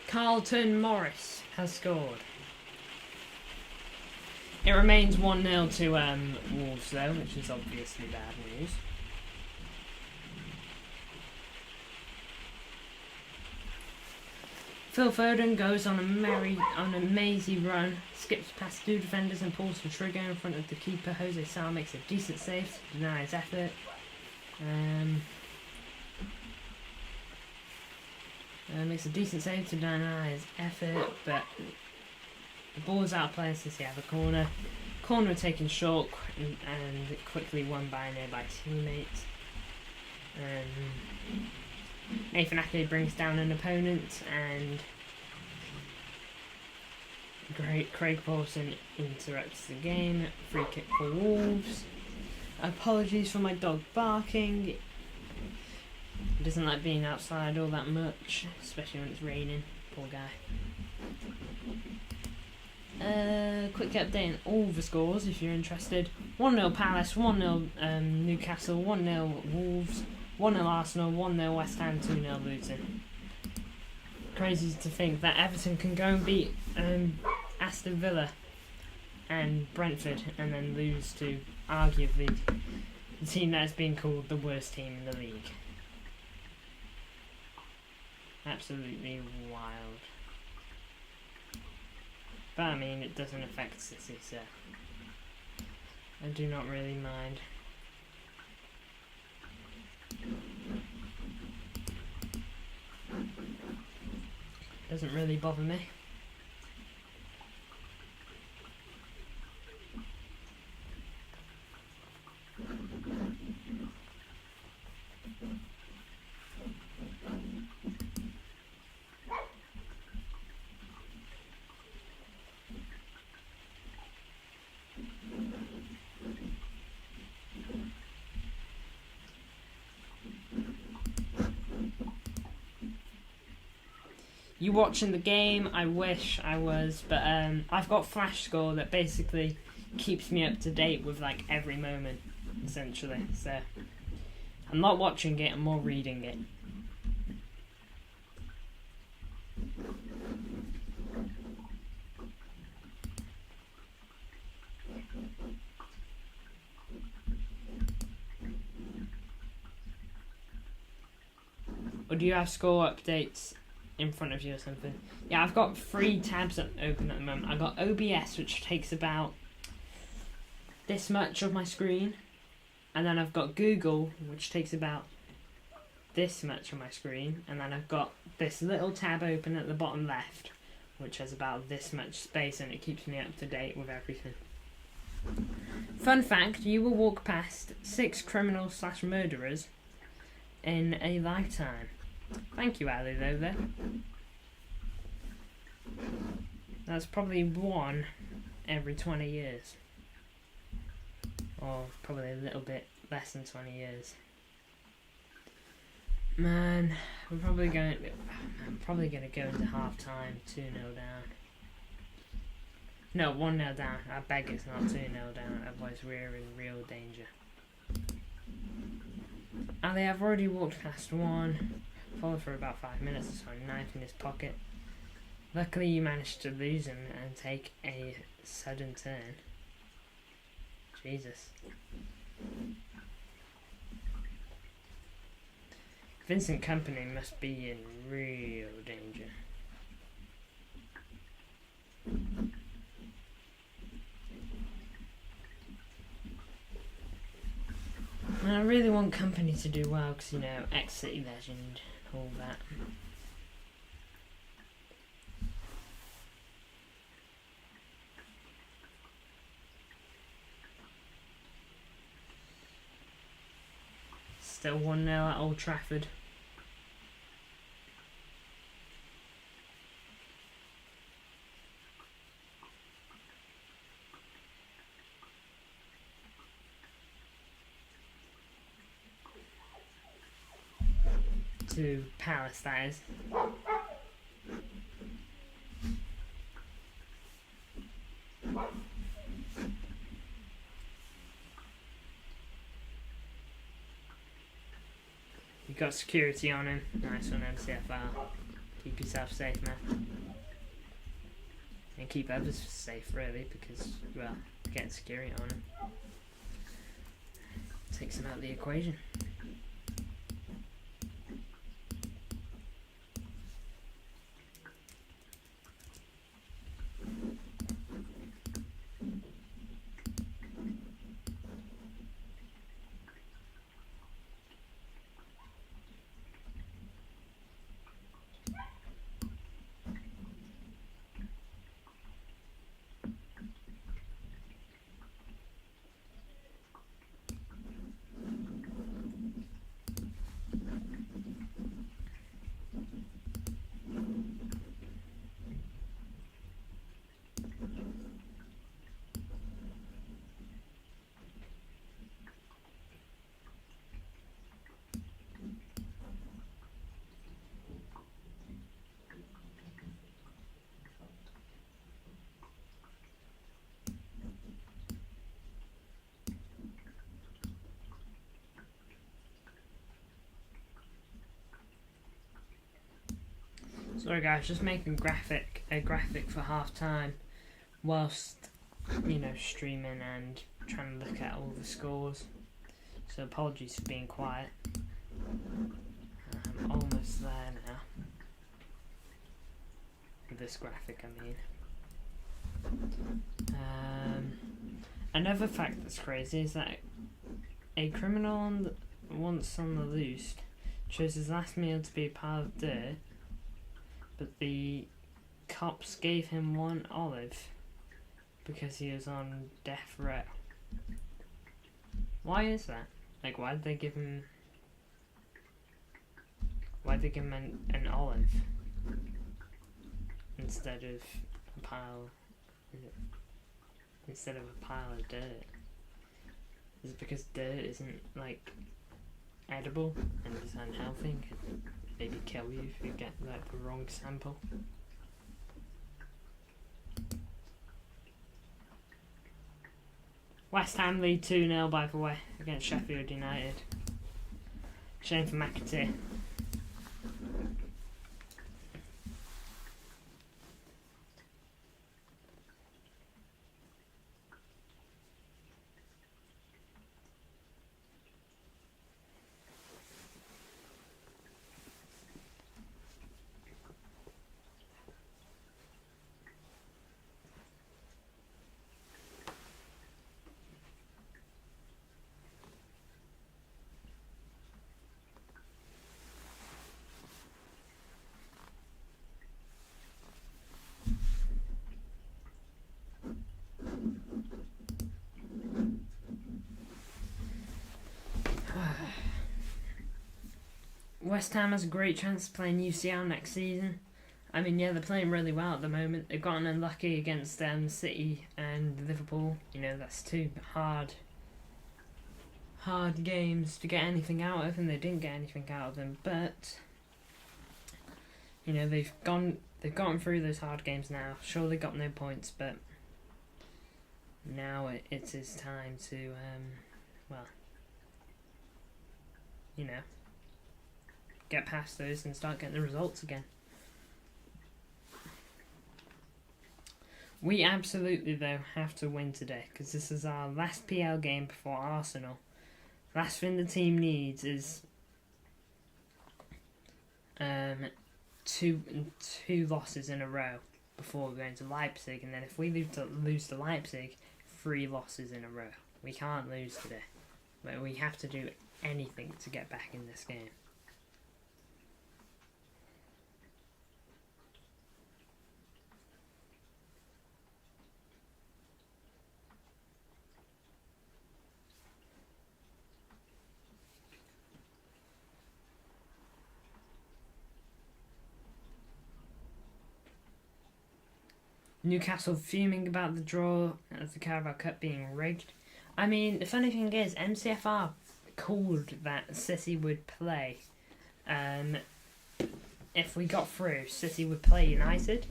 Carlton Morris has scored. It remains 1-0 to Wolves though, which is obviously bad news. Phil Foden goes on a mazy run, skips past 2 defenders and pulls the trigger in front of the keeper. Jose Sá makes a decent save to deny his effort. Makes a decent save to deny his effort, but the ball's out of place since he had the corner. Corner taken short and quickly won by a nearby teammate. Nathan Ake brings down an opponent, and Craig Paulson interrupts the game. Free kick for Wolves. Apologies for my dog barking. He doesn't like being outside all that much, especially when it's raining. Poor guy. Quick update on all the scores if you're interested. 1-0 Palace, 1-0 Newcastle, 1-0 Wolves, 1-0 Arsenal, 1-0 West Ham, 2-0 Luton. Crazy to think that Everton can go and beat Aston Villa and Brentford and then lose to arguably the team that has been called the worst team in the league. Absolutely wild. But I mean, it doesn't affect City, so I do not really mind. Doesn't really bother me. You watching the game? I wish I was, but I've got Flash Score that basically keeps me up to date with like every moment, essentially. So I'm not watching it; I'm more reading it. Or do you have score updates in front of you or something? Yeah, I've got 3 tabs open at the moment. I've got OBS, which takes about this much of my screen, and then I've got Google, which takes about this much of my screen, and then I've got this little tab open at the bottom left, which has about this much space, and it keeps me up to date with everything. Fun fact, you will walk past 6 criminals/murderers in a lifetime. Thank you, Ali, though, there. That's probably 1 every 20 years. Or probably a little bit less than 20 years. Man, I'm probably going to go into half time 2-0 down. No, 1-0 down. I beg it's not 2-0 down, otherwise we're in real danger. Ali, I've already walked past 1. Followed for about 5 minutes or so, knife in his pocket. Luckily you managed to lose him and take a sudden turn. Jesus. Vincent Kompany must be in real danger. And I really want Kompany to do well because, you know, ex-City legend, all that. Still 1-0 at Old Trafford. To Palace, that is. You got security on him. Nice one, MCFR. Keep yourself safe, man. And keep others safe, really, because, well, getting security on him takes him out of the equation. Sorry guys, just making a graphic for half time whilst, you know, streaming and trying to look at all the scores. So apologies for being quiet. I'm almost there now. With this graphic, I mean. Another fact that's crazy is that a criminal once on the loose chose his last meal to be a pile of dirt, but the cops gave him one olive because he was on death row. Why is that? Like, why did they give him an olive instead of a pile of dirt? Is it because dirt isn't, like, edible and is unhealthy and could maybe kill you if you get, like, the wrong sample? West Ham lead 2-0, by the way, against Sheffield United. Shame for McAtee. West Ham has a great chance of playing UCL next season. I mean, yeah, they're playing really well at the moment. They've gotten unlucky against City and Liverpool. You know, that's two hard games to get anything out of, and they didn't get anything out of them. But you know, they've gotten through those hard games now. Sure, they got no points, but now it is time to well, you know, get past those and start getting the results again. We absolutely, though, have to win today, because this is our last PL game before Arsenal. Last thing the team needs is two losses in a row before going to Leipzig, and then if we lose to Leipzig, 3 losses in a row. We can't lose today, but we have to do anything to get back in this game. Newcastle fuming about the draw of the Carabao Cup being rigged. I mean, the funny thing is, MCFR called that City would play. If we got through, City would play United.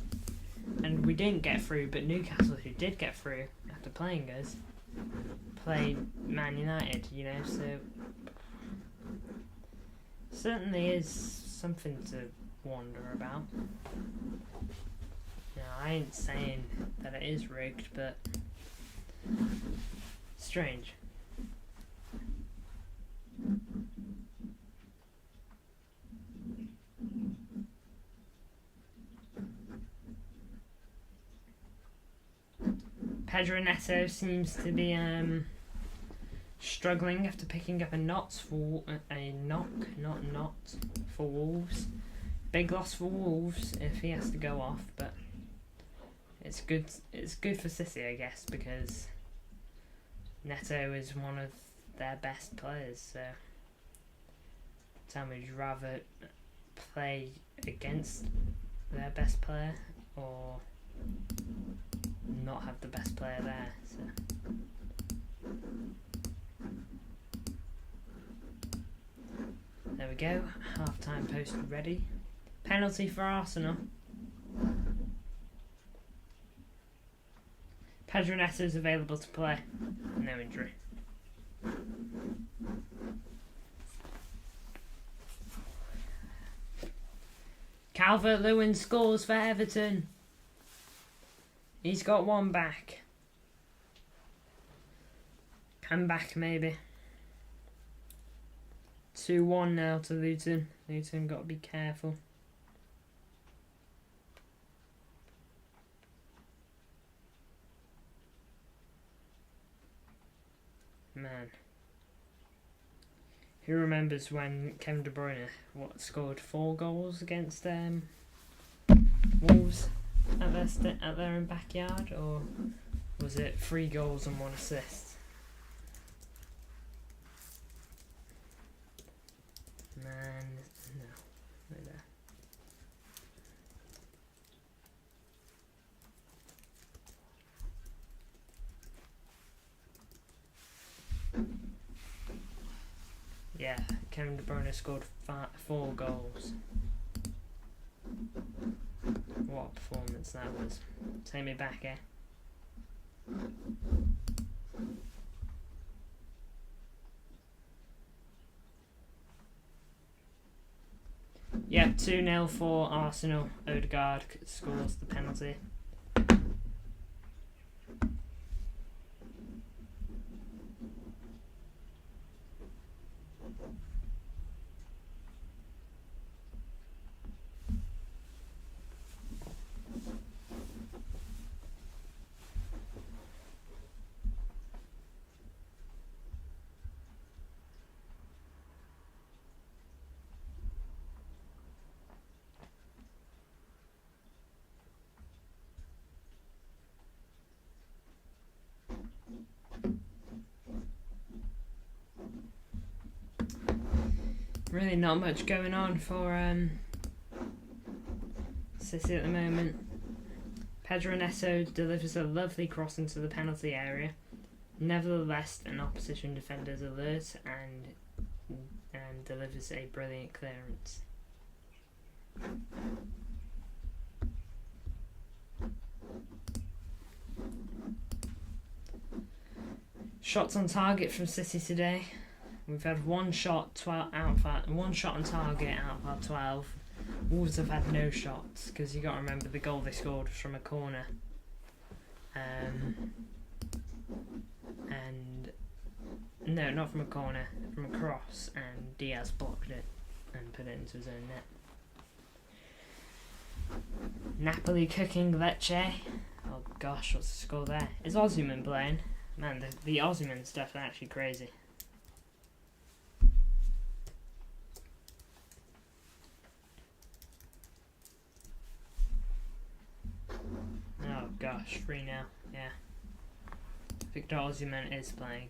And we didn't get through, but Newcastle, who did get through after playing us, played Man United, you know, so Certainly is something to wonder about. I ain't saying that it is rigged, but strange. Pedro Neto seems to be struggling after picking up a knock for Wolves. Big loss for Wolves if he has to go off, but it's good. It's good for City, I guess, because Neto is one of their best players. So, tell me, would you rather play against their best player or not have the best player there? So, there we go. Half-time post ready. Penalty for Arsenal. Pedro Neto is available to play. No injury. Calvert-Lewin scores for Everton. He's got one back. Come back maybe. 2-1 now to Luton. Luton got to be careful. Man. Who remembers when Kevin De Bruyne scored 4 goals against Wolves at their own backyard, or was it 3 goals and 1 assist? Man, no, right there. Yeah, Kevin De Bruyne scored 4 goals. What a performance that was. Take me back, eh? Yep, 2-0 for Arsenal. Odegaard scores the penalty. Really not much going on for City at the moment. Pedro Neto delivers a lovely cross into the penalty area. Nevertheless, an opposition defender's alert and delivers a brilliant clearance. Shots on target from City today. We've had one shot on target out of our 12. Wolves have had no shots because you got to remember the goal they scored was from a corner, and no, not from a corner, from a cross, and Diaz blocked it and put it into his own net. Napoli cooking Lecce. Oh gosh, what's the score there? Is Osimhen playing? Man, the Osimhen stuff is actually crazy. Oh gosh, 3 now, yeah. Victor Osimhen is playing.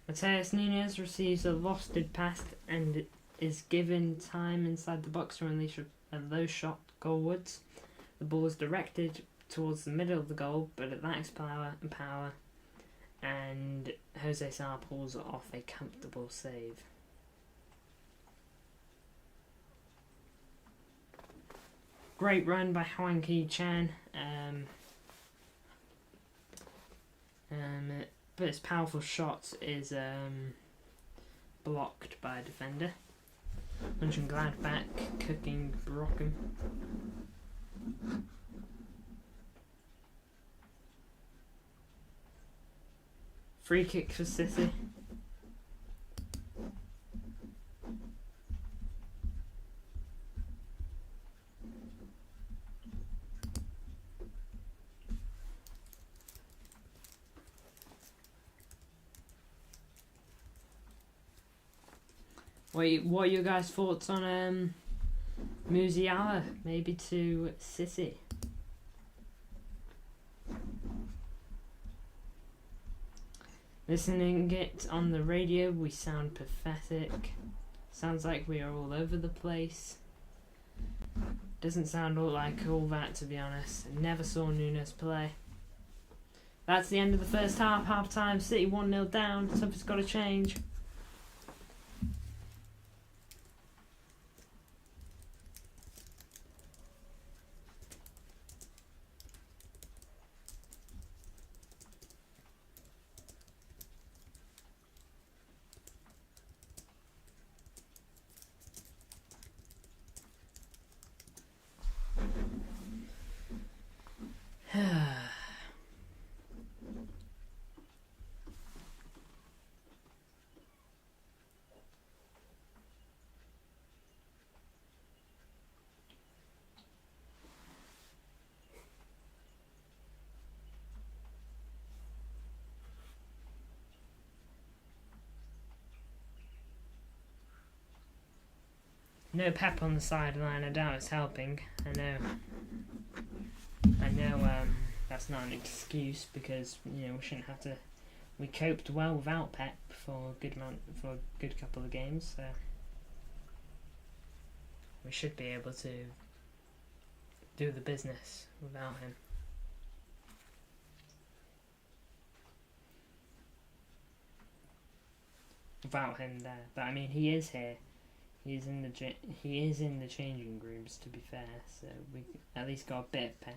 Mateus Nunes receives a lofted pass and is given time inside the box to unleash a low shot goalwards. The ball is directed towards the middle of the goal, but it lacks power, and Jose Sá pulls off a comfortable save. Great run by Huang Ki-chan, but his powerful shot is blocked by a defender. Mönchengladbach cooking Brocken. Free kick for City. What are your guys' thoughts on Musiala maybe to City? Listening it on the radio, we sound pathetic. Sounds like we are all over the place. Doesn't sound all like all that, to be honest. I never saw Nunes play. That's the end of the first half. Half time. City 1-0 down. Something's got to change. No Pep on the sideline. I doubt it's helping. I know. That's not an excuse because we shouldn't have to. We coped well without Pep for a good couple of games, so we should be able to do the business without him. Without him there, but I mean he is here. He is in the changing rooms, to be fair, so we at least got a bit of Pep.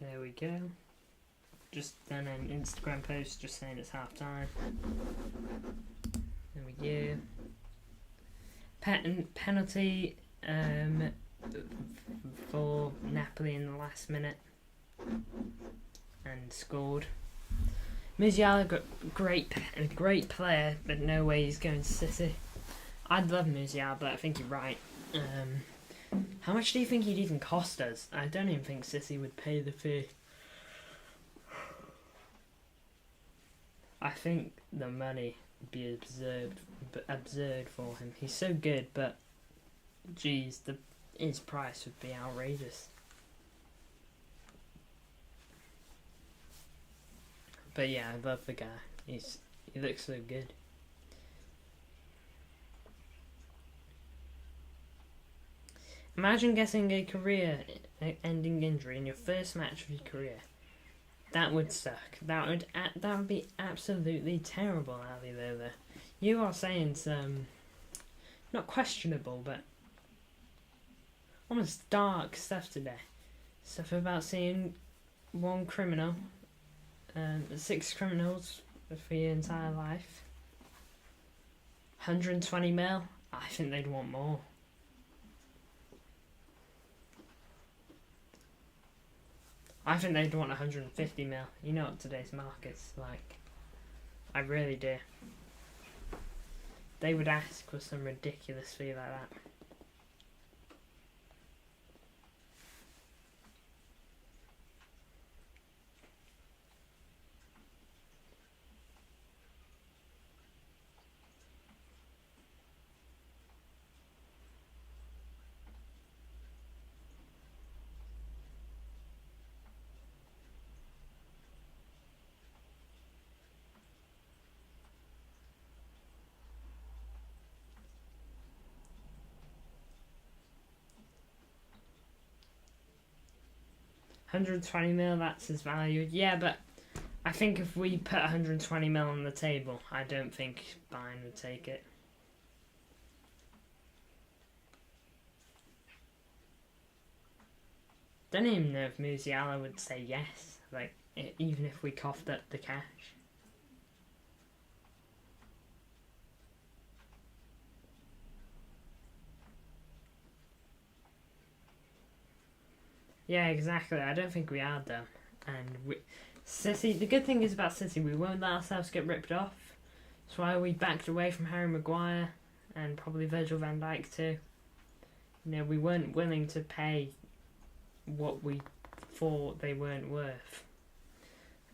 There we go. Just done an Instagram post just saying it's half time. There we go. Penalty for Napoli in the last minute and scored. Musiala got a great player, but no way he's going to City. I'd love Musiala, but I think you're right. How much do you think he'd even cost us? I don't even think City would pay the fee. I think the money would be absurd for him. He's so good, but geez, his price would be outrageous. But yeah, I love the guy. He looks so good. Imagine getting a career-ending injury in your first match of your career. That would suck. That would be absolutely terrible, Ali. Though you are saying some not questionable, but almost dark stuff today. Stuff about seeing one criminal, 6 criminals for your entire life. 120 mil. I think they'd want more. I think they'd want 150 mil. You know what today's market's like. I really do. They would ask for some ridiculous fee like that. $120 mil, that's his value. Yeah, but I think if we put 120 mil on the table, I don't think Bayern would take it. Don't even know if Musiala would say yes, like, even if we coughed up the cash. Yeah, exactly. I don't think we are though. And City, the good thing is about City, we won't let ourselves get ripped off. That's why we backed away from Harry Maguire and probably Virgil van Dijk too. You know, we weren't willing to pay what we thought they weren't worth.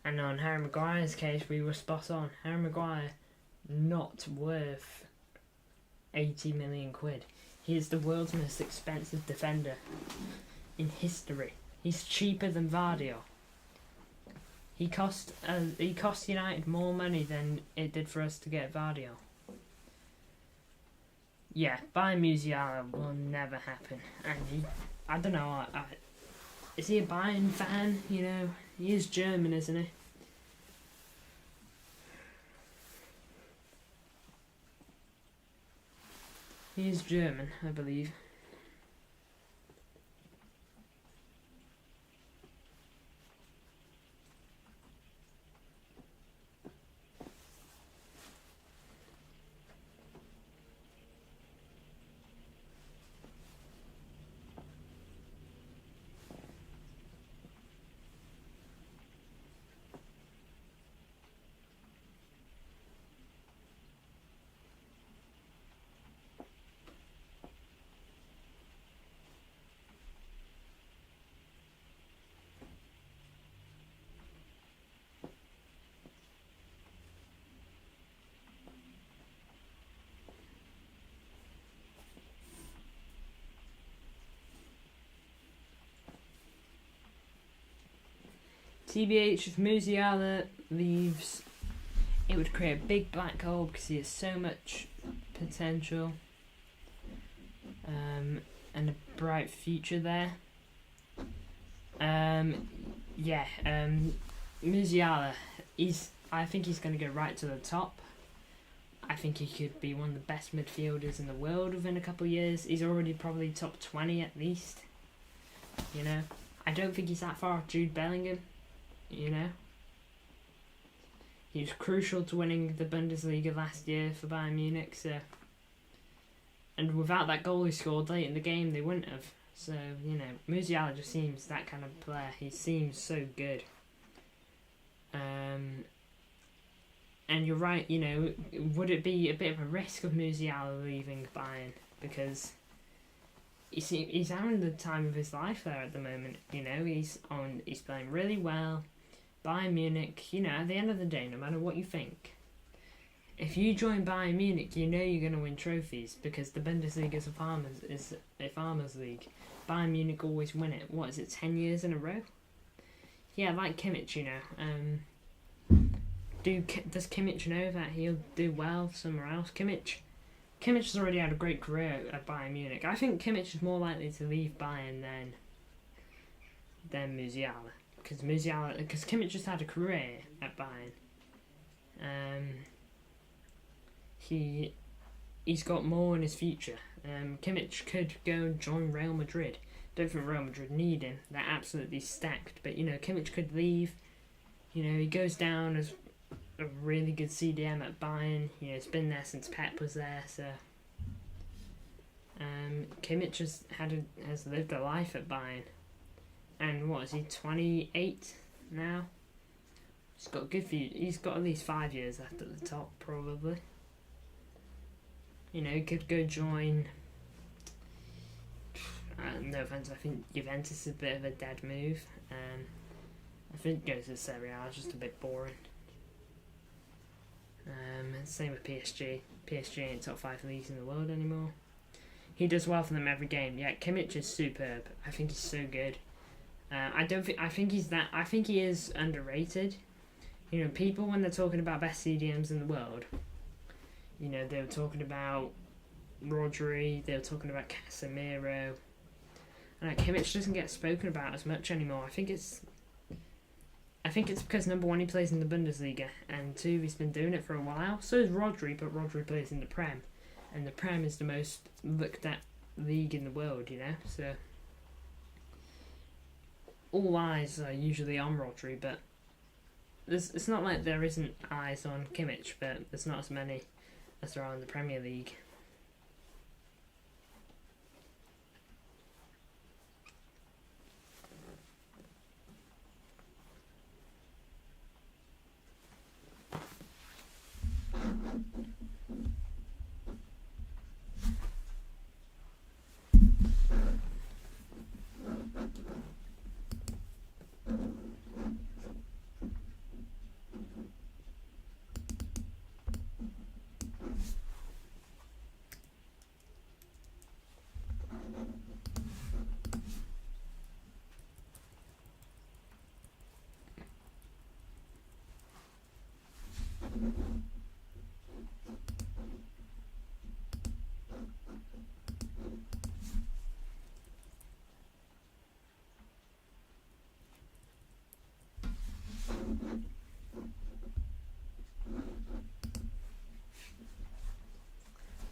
And on Harry Maguire's case, we were spot on. Harry Maguire, not worth 80 million quid. He is the world's most expensive defender in history. He's cheaper than Vardy. He cost United more money than it did for us to get Vardy. Yeah, buying Musiala will never happen. And I don't know, is he a Bayern fan? You know, he is German, isn't he? He is German, I believe. TBH, if Musiala leaves, it would create a big black hole because he has so much potential and a bright future there. Musiala, I think he's going to go right to the top. I think he could be one of the best midfielders in the world within a couple of years. He's already probably top 20 at least. You know, I don't think he's that far off Jude Bellingham. You know, he was crucial to winning the Bundesliga last year for Bayern Munich. So, and without that goal he scored late in the game, they wouldn't have. So, you know, Musiala just seems that kind of player. He seems so good. And you're right. You know, would it be a bit of a risk of Musiala leaving Bayern because he's having the time of his life there at the moment. You know, he's playing really well. Bayern Munich, you know, at the end of the day, no matter what you think, if you join Bayern Munich, you know you're going to win trophies because the Bundesliga is a farmers league. Bayern Munich always win it. What is it, 10 years in a row? Yeah, like Kimmich, you know. Does Kimmich know that he'll do well somewhere else? Kimmich Kimmich has already had a great career at Bayern Munich. I think Kimmich is more likely to leave Bayern than Musiala. Because Kimmich just had a career at Bayern. He's got more in his future. Kimmich could go and join Real Madrid. Don't think Real Madrid need him. They're absolutely stacked. But, Kimmich could leave. He goes down as a really good CDM at Bayern. It's been there since Pep was there. So Kimmich has lived a life at Bayern. And what is he, 28 now? He's got a good few. He's got at least 5 years left at the top, probably. He could go join. No offense, I think Juventus is a bit of a dead move. I think goes to Serie A is just a bit boring. Same with PSG. PSG ain't top 5 leagues in the world anymore. He does well for them every game. Yeah, Kimmich is superb. I think he's so good. I think he is underrated. People when they're talking about best CDMs in the world, they were talking about Rodri, they were talking about Casemiro. And Kimmich doesn't get spoken about as much anymore. I think it's because number one, he plays in the Bundesliga, and two, he's been doing it for a while. So is Rodri, but Rodri plays in the Prem, and the Prem is the most looked at league in the world. So all eyes are usually on Rodri, but it's not like there isn't eyes on Kimmich, but there's not as many as there are in the Premier League.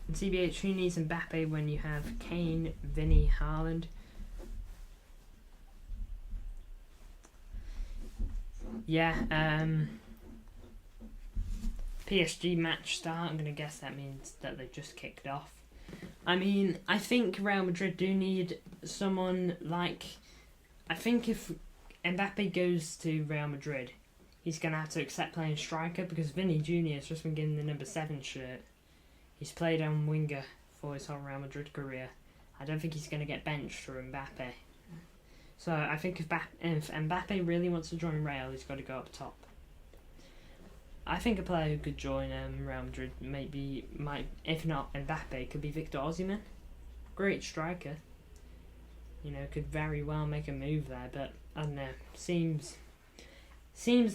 And CBH, who needs Mbappe when you have Kane, Vinny, Haaland? Yeah, PSG match start. I'm going to guess that means that they just kicked off. I think Real Madrid do need someone like... I think if Mbappe goes to Real Madrid, he's going to have to accept playing striker because Vinny Jr. has just been given the number 7 shirt. He's played on winger for his whole Real Madrid career. I don't think he's going to get benched for Mbappe. So I think if Mbappe really wants to join Real, he's got to go up top. I think a player who could join Real Madrid if not Mbappe, could be Victor Osimhen. Great striker. Could very well make a move there, but I don't know. Seems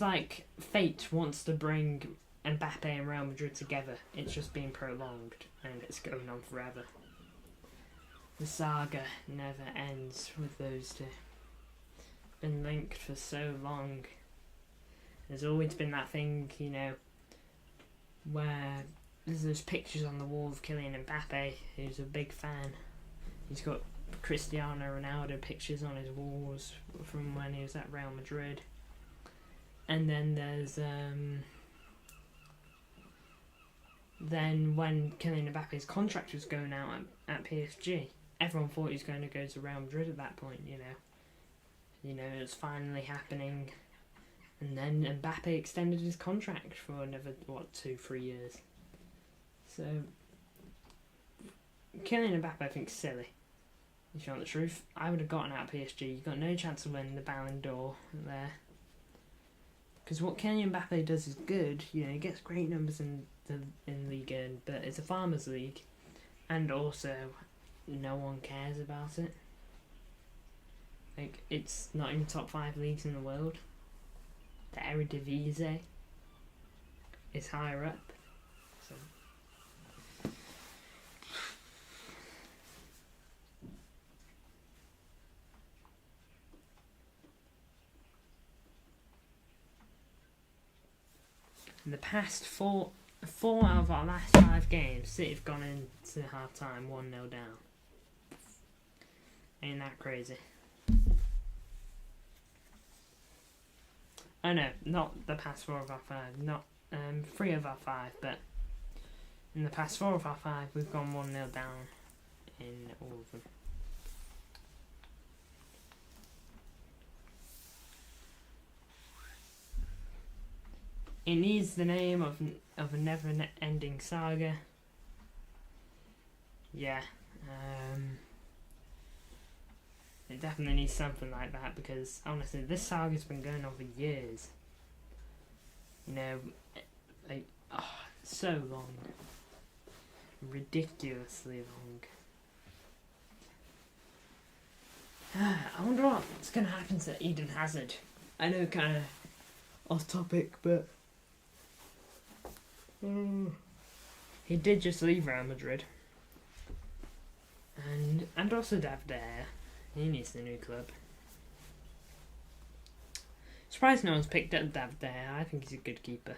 like fate wants to bring Mbappe and Real Madrid together. It's just been prolonged and it's going on forever. The saga never ends with those two. Been linked for so long. There's always been that thing, where there's those pictures on the wall of Kylian Mbappe, who's a big fan. He's got Cristiano Ronaldo pictures on his walls from when he was at Real Madrid. And then there's then when Kylian Mbappe's contract was going out at PSG, everyone thought he was going to go to Real Madrid at that point, it was finally happening. And then Mbappe extended his contract for another, 2-3 years. So, Kylian Mbappe, I think, is silly. If you want the truth, I would have gotten out of PSG. You've got no chance of winning the Ballon d'Or there. Because what Kylian Mbappe does is good. He gets great numbers in Ligue 1, but it's a farmers' league. And also, no one cares about it. It's not in the top 5 leagues in the world. The In the past four out of our last 5 games, City have gone into half time 1-0 down. Ain't that crazy? Oh no, not the past 4 of our 5, not 3 of our 5, but in the past 4 of our 5, we've gone 1-0 down in all of them. It needs the name of a never-ending saga. Yeah, it definitely needs something like that, because honestly, this saga's been going on for years. You know, like, so long, ridiculously long. I wonder what's going to happen to Eden Hazard. I know, kind of off topic, but he did just leave Real Madrid, and also David De Gea. He needs the new club. Surprised no one's picked up David De Gea. I think he's a good keeper.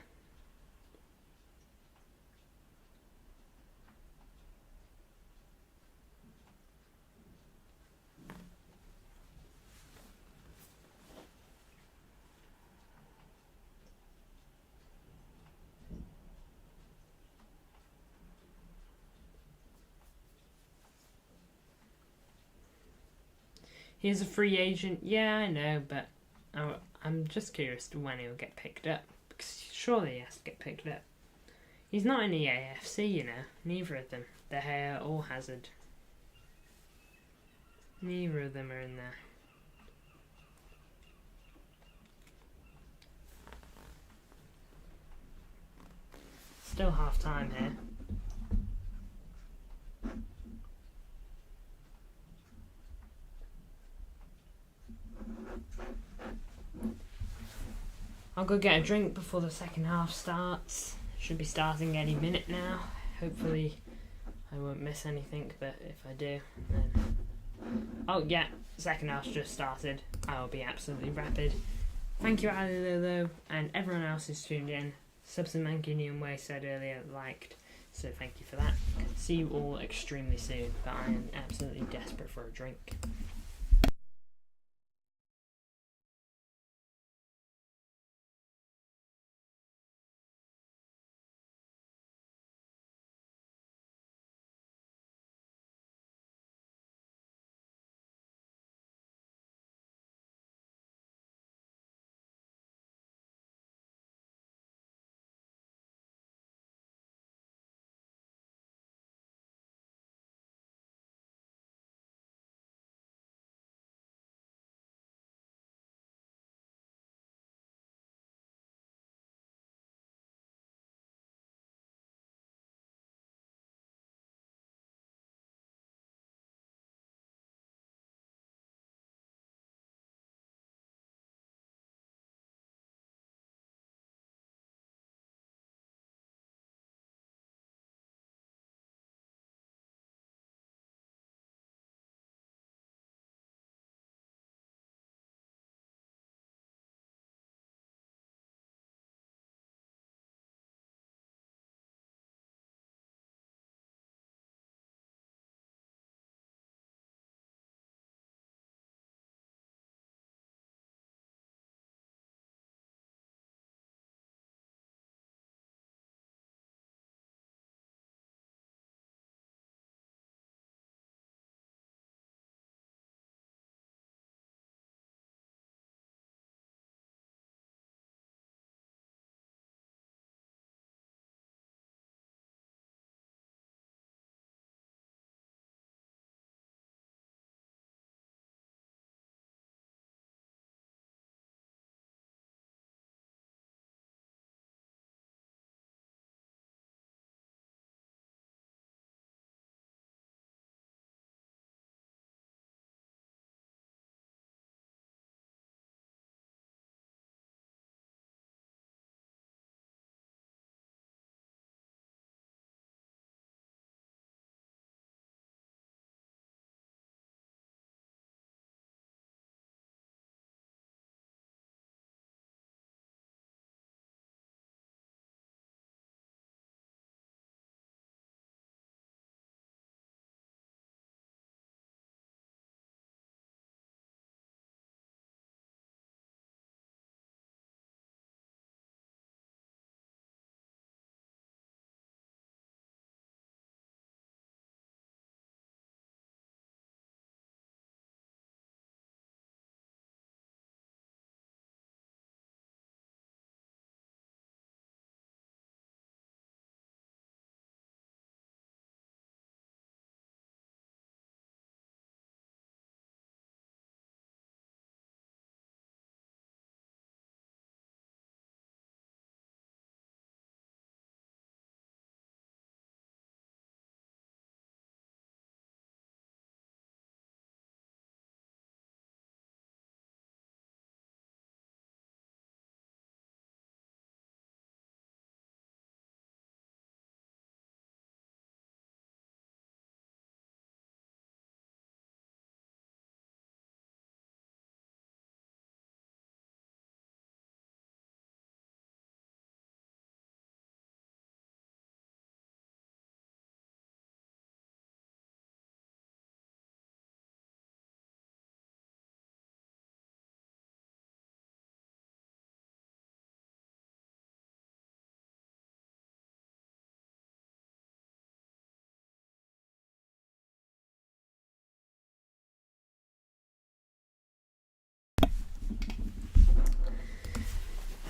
He's a free agent, yeah, I know, but I'm just curious to when he'll get picked up, because surely he has to get picked up. He's not in the AFC, you know, neither of them, De Gea or Hazard. Neither of them are in there. Still half time here. I'll go get a drink before the second half starts. Should be starting any minute now. Hopefully I won't miss anything, but if I do, then... Oh yeah, second half's just started. I'll be absolutely rapid. Thank you, Ali Lolo, and everyone else who's tuned in. Subs and Mankini and Way said earlier liked, so thank you for that. See you all extremely soon, but I am absolutely desperate for a drink.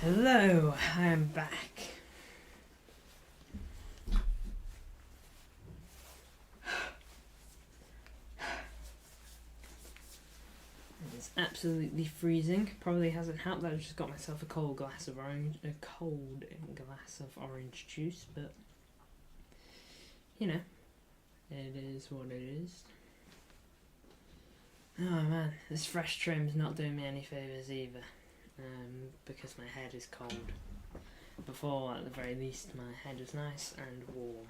Hello, I am back. It's absolutely freezing. Probably hasn't helped that I've just got myself a cold glass of orange juice, but you know, it is what it is. Oh man, this fresh trim's not doing me any favours either, because my head is cold. Before, at the very least, my head is nice and warm.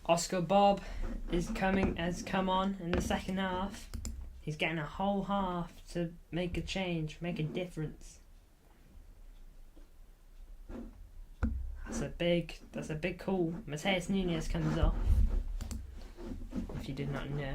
Oscar Bob has come on in the second half. He's getting a whole half to make a change, make a difference. That's a big call. Mateus Nunes comes off. If you did not know.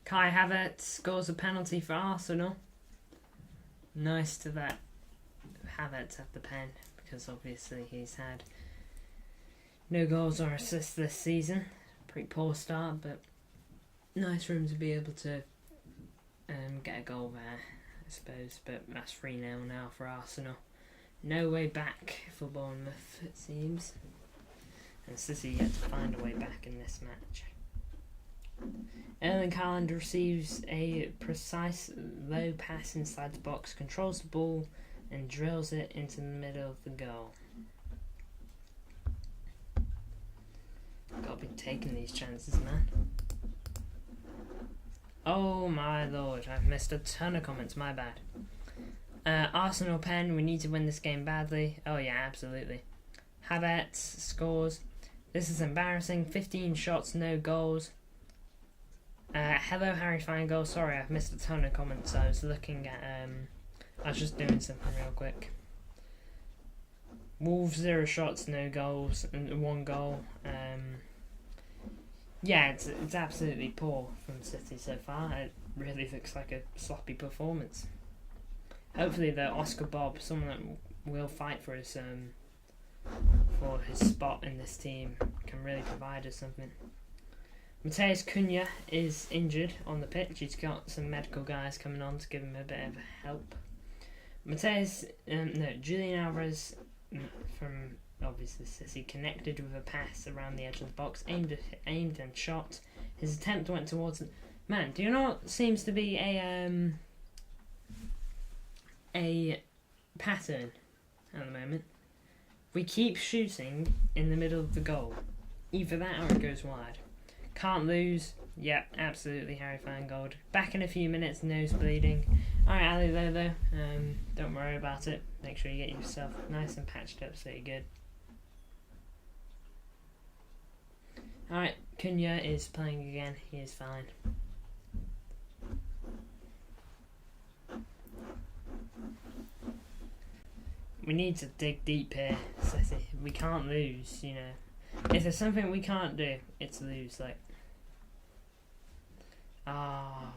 Kai Havertz scores a penalty for Arsenal. Nice to let Havertz have the pen, because obviously he's had no goals or assists this season. Pretty poor start, but nice for him to be able to get a goal there, I suppose. But that's 3-0 now for Arsenal. No way back for Bournemouth, it seems. And City yet to find a way back in this match. Erling Haaland receives a precise low pass inside the box, controls the ball and drills it into the middle of the goal. Gotta be taking these chances, man. Oh my lord, I've missed a ton of comments, my bad. Arsenal pen, we need to win this game badly. Oh yeah, absolutely. Havertz scores. This is embarrassing. 15 shots, no goals. Hello Harry Feingold. Sorry, I've missed a ton of comments. I was looking at I was just doing something real quick. Wolves 0 shots, no goals, and 1 goal. Yeah, it's absolutely poor from City so far. It really looks like a sloppy performance. Hopefully the Oscar Bob, someone that will fight for his spot in this team, can really provide us something. Mateus Cunha is injured on the pitch. He's got some medical guys coming on to give him a bit of help. Julian Alvarez from obviously City connected with a pass around the edge of the box, aimed and shot. His attempt went towards it. Man, do you know what seems to be a pattern at the moment? We keep shooting in the middle of the goal. Either that or it goes wide. Can't lose. Yep, absolutely Harry Feingold. Back in a few minutes, nose bleeding. Alright, Ali Lolo, don't worry about it. Make sure you get yourself nice and patched up so you're good. Alright, Cunha is playing again. He is fine. We need to dig deep here, City. We can't lose, you know. If there's something we can't do, it's lose. Like, oh.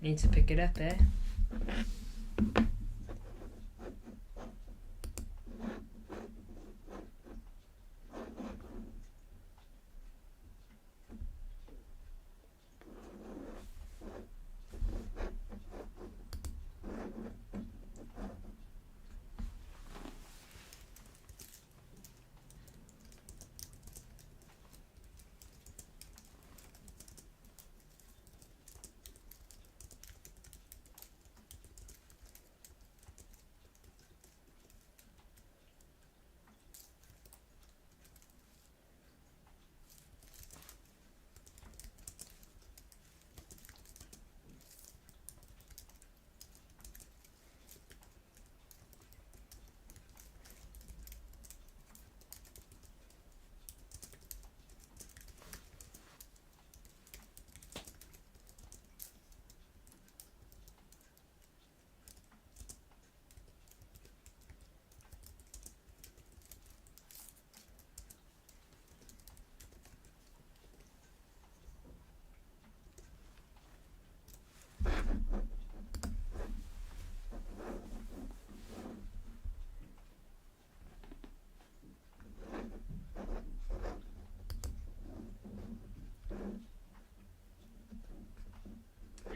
Need to pick it up here.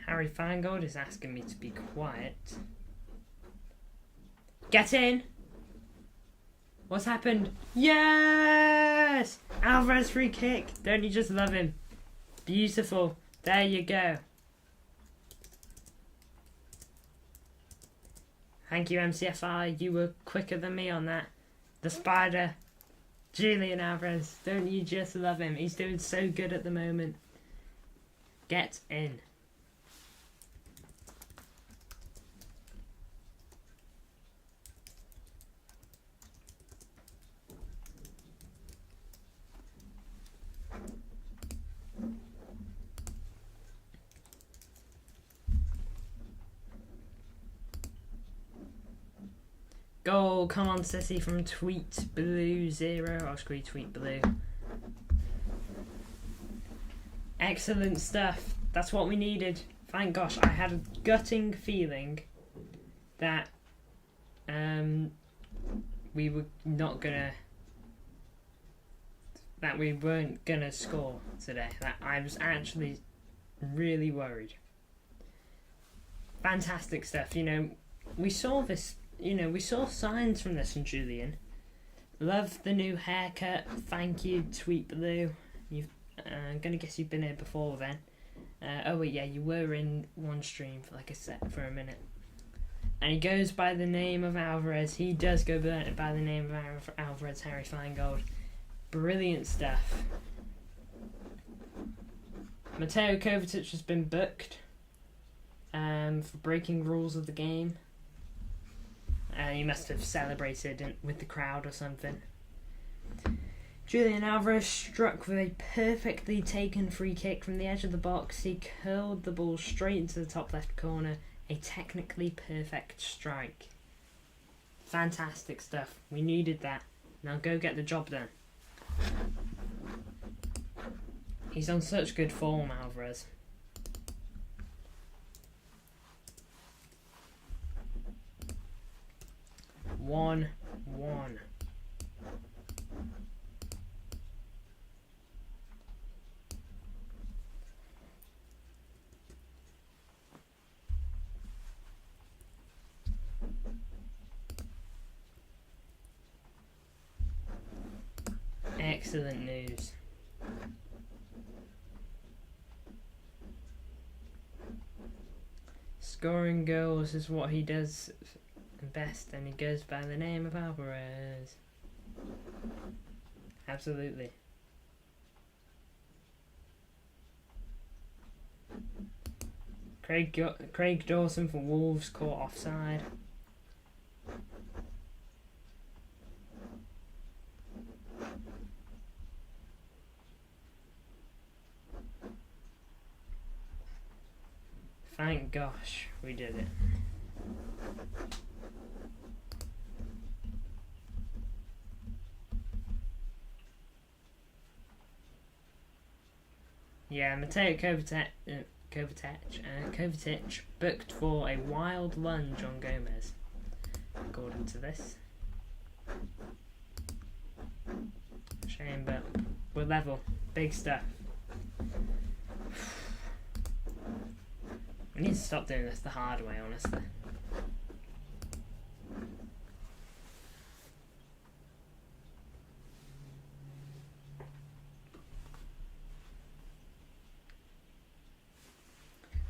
Harry Feingold is asking me to be quiet. Get in! What's happened? Yes! Alvarez free kick. Don't you just love him? Beautiful. There you go. Thank you, MCFI. You were quicker than me on that. The spider. Julian Alvarez. Don't you just love him? He's doing so good at the moment. Get in. Goal, come on City from Tweet Blue 0. I'll screw Tweet Blue. Excellent stuff. That's what we needed. Thank gosh, I had a gutting feeling that we were not gonna, that we weren't gonna score today. That I was actually really worried. Fantastic stuff. You know, we saw this. You know, we saw signs from this from Julian, Love the new haircut. Thank you, Tweet Blue. I'm gonna guess you've been here before then. Oh wait, yeah, you were in one stream for like for a minute. And he goes by the name of Alvarez. He does go by the name of Alvarez, Harry Feingold. Brilliant stuff. Mateo Kovacic has been booked for breaking rules of the game. He must have celebrated with the crowd or something. Julian Alvarez struck with a perfectly taken free kick from the edge of the box. He curled the ball straight into the top left corner. A technically perfect strike. Fantastic stuff. We needed that. Now go get the job done. He's on such good form, Alvarez. One. Excellent news. Scoring goals is what he does best, and he goes by the name of Alvarez. Absolutely. Craig Dawson for Wolves caught offside. Thank gosh we did it. Yeah, Mateo Kovacic booked for a wild lunge on Gomez, according to this. Shame, but we're level. Big stuff. We need to stop doing this the hard way, honestly.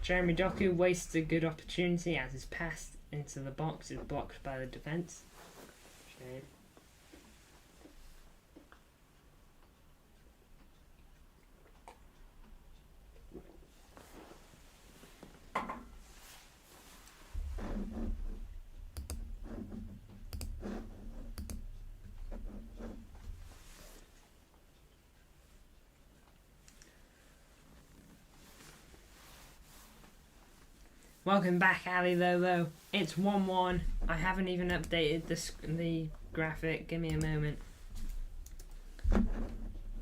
Jeremy Doku wastes a good opportunity as his pass into the box is blocked by the defence. Shame. Welcome back, Ali Lolo. It's 1-1. I haven't even updated the graphic. Give me a moment.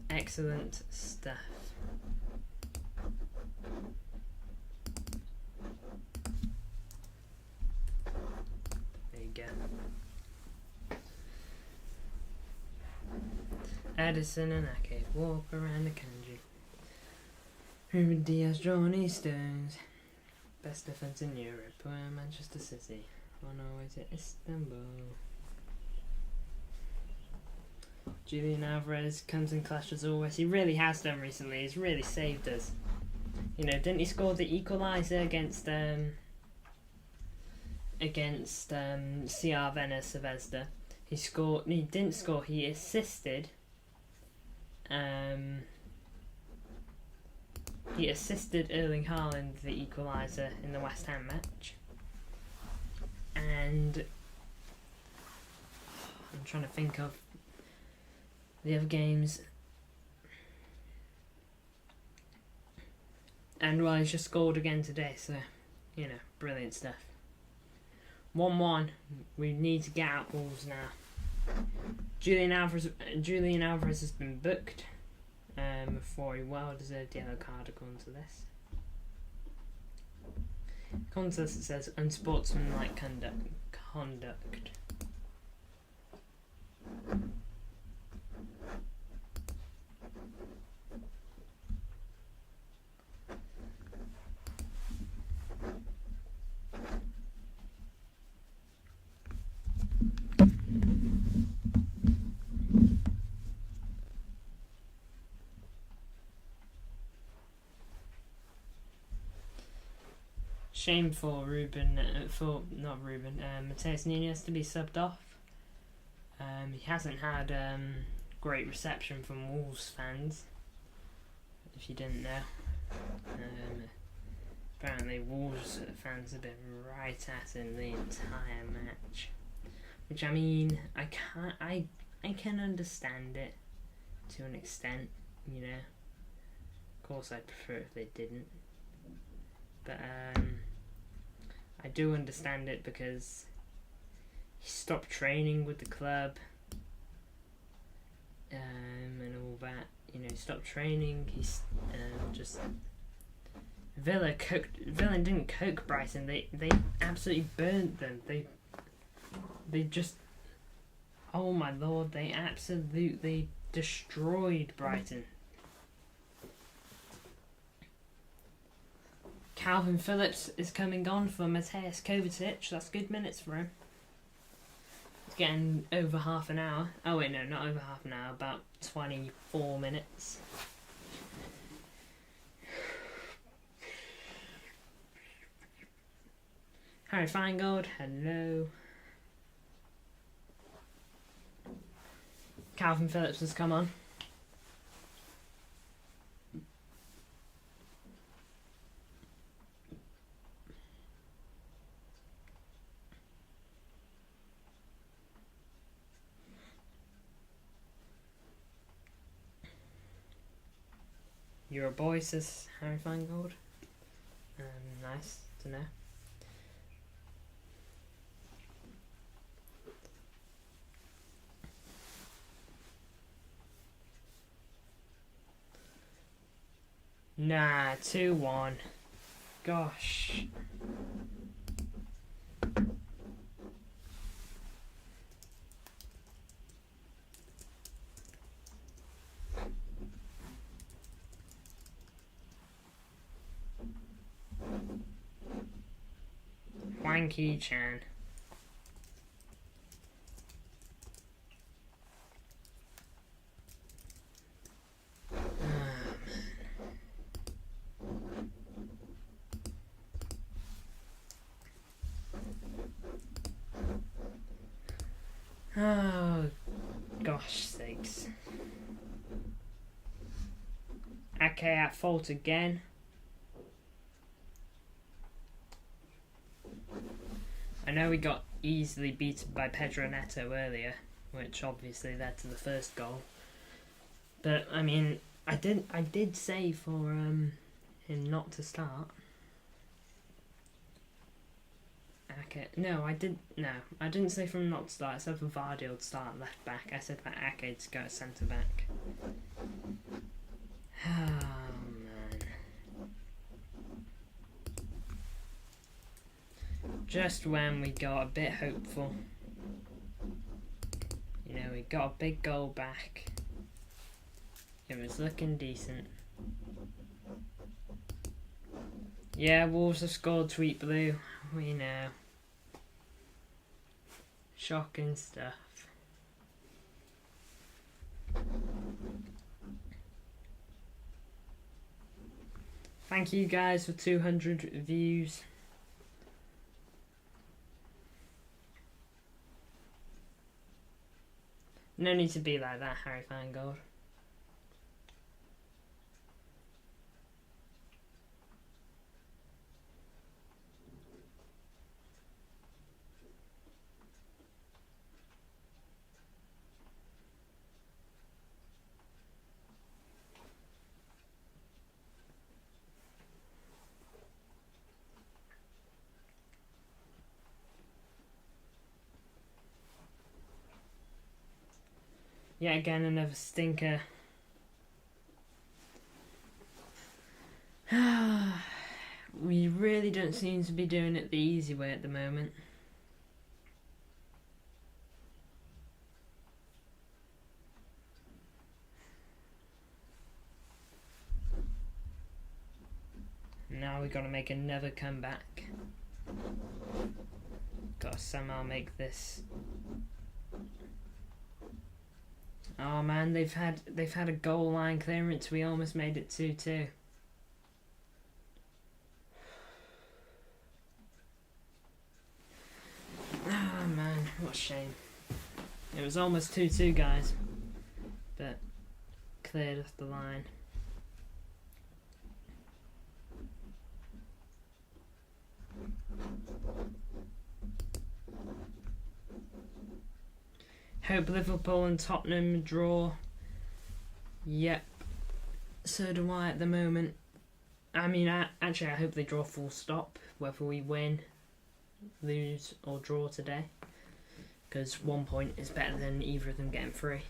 Excellent stuff. There you go. Edison and Ake walk around the country. Ruben Diaz, Johnny Stones. Best defence in Europe, Manchester City, on our way to Istanbul. Julian Alvarez comes in clutch as always. He really has done recently. He's really saved us. You know, didn't he score the equaliser against CR Vena Svezda? He scored. He didn't score. He assisted. He assisted Erling Haaland the equaliser in the West Ham match. And I'm trying to think of the other games. And well, he's just scored again today, so, you know, brilliant stuff. 1-1. We need to get out balls now. Julian Alvarez has been booked. For a well-deserved yellow card according to this. According to this it says unsportsmanlike conduct. shame for Mateus Nunes to be subbed off. He hasn't had great reception from Wolves fans, if you didn't know. Apparently Wolves fans have been right at him the entire match, which I mean, I can understand it to an extent, you know. Of course I'd prefer if they didn't, but I do understand it because he stopped training with the club and all that, you know. He stopped training. He's just Villa didn't cook Brighton. They absolutely burnt them. They just, oh my lord, they absolutely destroyed Brighton. Calvin Phillips is coming on for Mateusz Kovacic. That's good minutes for him. He's getting over half an hour. Oh wait, no, not over half an hour, about 24 minutes. Harry Feingold, hello. Calvin Phillips has come on. You're a boy, says Harry Feingold. Nice to know. Nah, 2-1. Gosh. Wanky Chan. Oh, gosh sakes. Ake at fault again. I know we got easily beaten by Pedro Neto earlier, which obviously led to the first goal. But I mean, I did say for him not to start. No, I didn't say for him not to start. I said for Vardy to start left back. I said for Ake to go at centre back. Oh man. Just when we got a bit hopeful. You know, we got a big goal back. It was looking decent. Yeah, Wolves have scored, Tweet Blue. We know. Shocking stuff. Thank you guys for 200 views. No need to be like that, Harry Feingold. Yet again, another stinker. We really don't seem to be doing it the easy way at the moment. Now we gotta make another comeback. Gotta somehow make this. Oh man, they've had a goal line clearance. We almost made it 2-2. shame. It was almost 2-2, guys, but cleared off the line. Hope Liverpool and Tottenham draw. Yep, so do I at the moment. I mean, actually, I hope they draw full stop, whether we win, lose, or draw today. Because 1 point is better than either of them getting 3.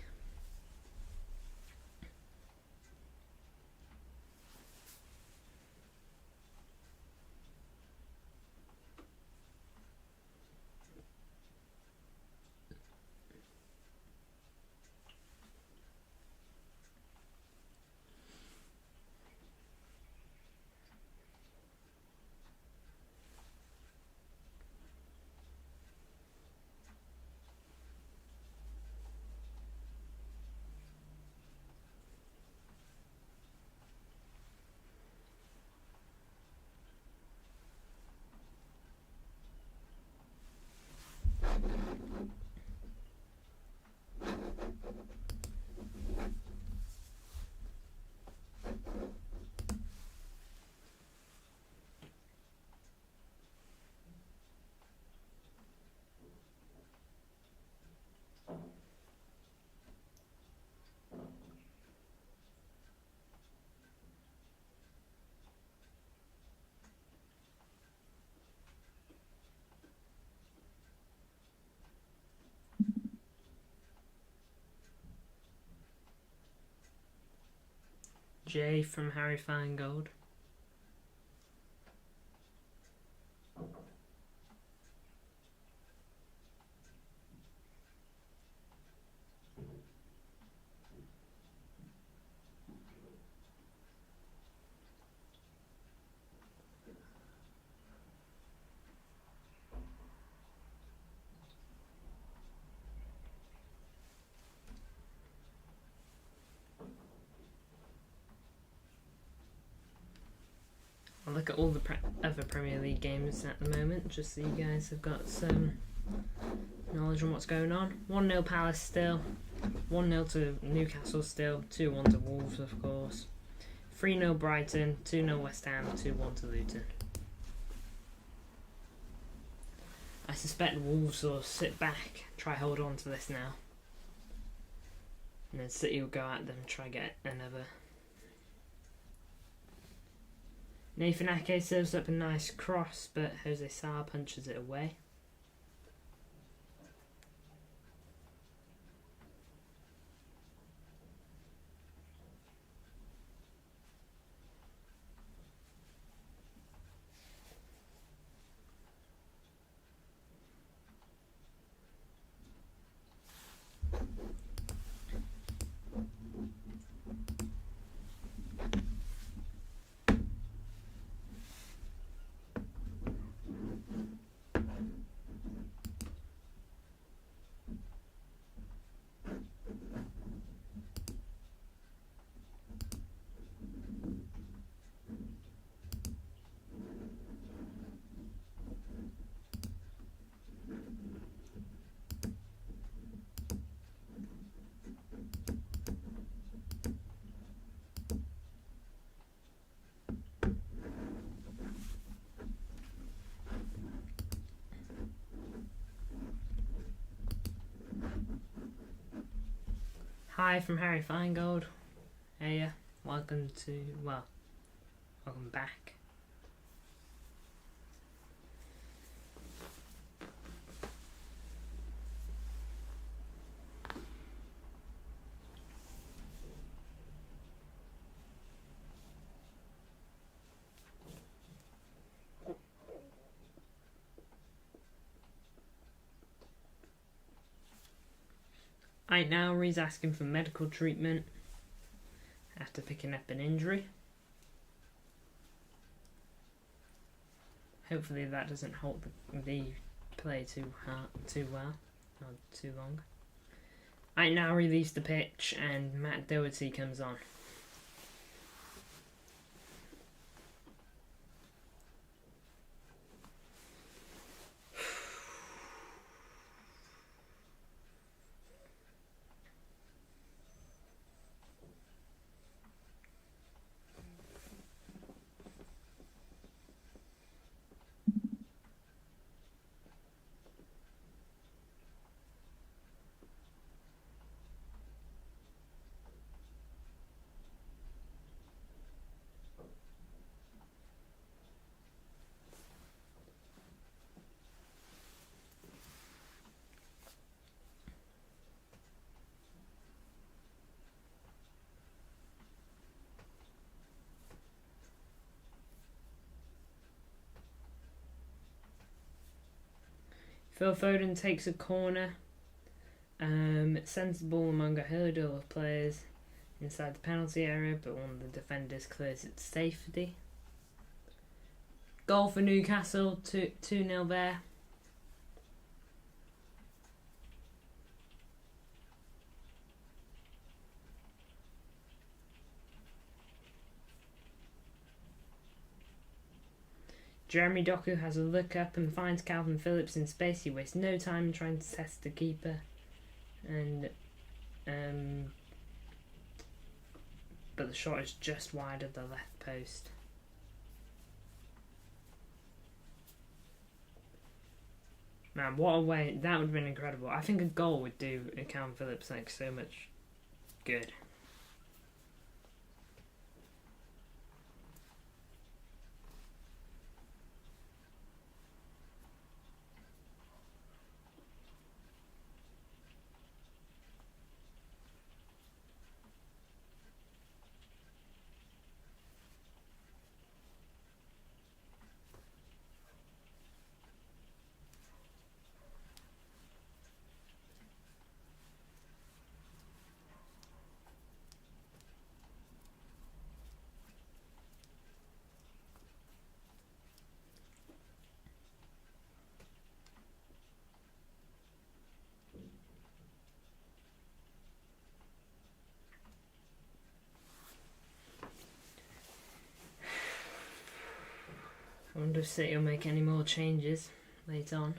J from Harry Feingold. I'll look at all the other Premier League games at the moment, just so you guys have got some knowledge on what's going on. 1-0 Palace still, 1-0 to Newcastle still, 2-1 to Wolves of course, 3-0 Brighton, 2-0 West Ham, 2-1 to Luton. I suspect Wolves will sit back, try hold on to this now, and then City will go at them, try get another. Nathan Ake serves up a nice cross, but Jose Sarr punches it away. Hi from Harry Feingold. Hey, welcome back. Right now, Ree's asking for medical treatment after picking up an injury. Hopefully that doesn't halt the play too well, or too long. Right now, release the pitch and Matt Doherty comes on. Phil Foden takes a corner. Sends the ball among a hurdle of players inside the penalty area, but one of the defenders clears it to safety. Goal for Newcastle, 2-0 there. Jeremy Doku has a look up and finds Calvin Phillips in space. He wastes no time trying to test the keeper, and but the shot is just wide of the left post. Man, what a way! That would have been incredible. I think a goal would do Calvin Phillips like so much good. I wonder if City will make any more changes later on.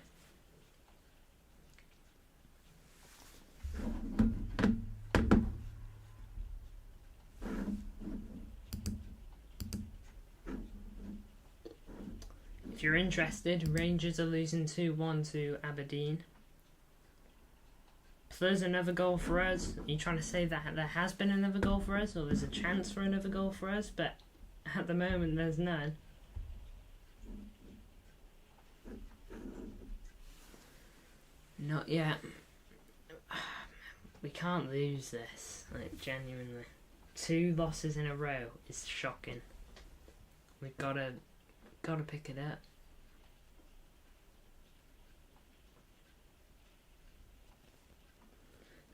If you're interested, Rangers are losing 2-1 to Aberdeen. If there's another goal for us, are you trying to say that there has been another goal for us, or there's a chance for another goal for us? But at the moment, there's none. Not yet. We can't lose this, like, genuinely. 2 losses in a row is shocking. We've gotta pick it up.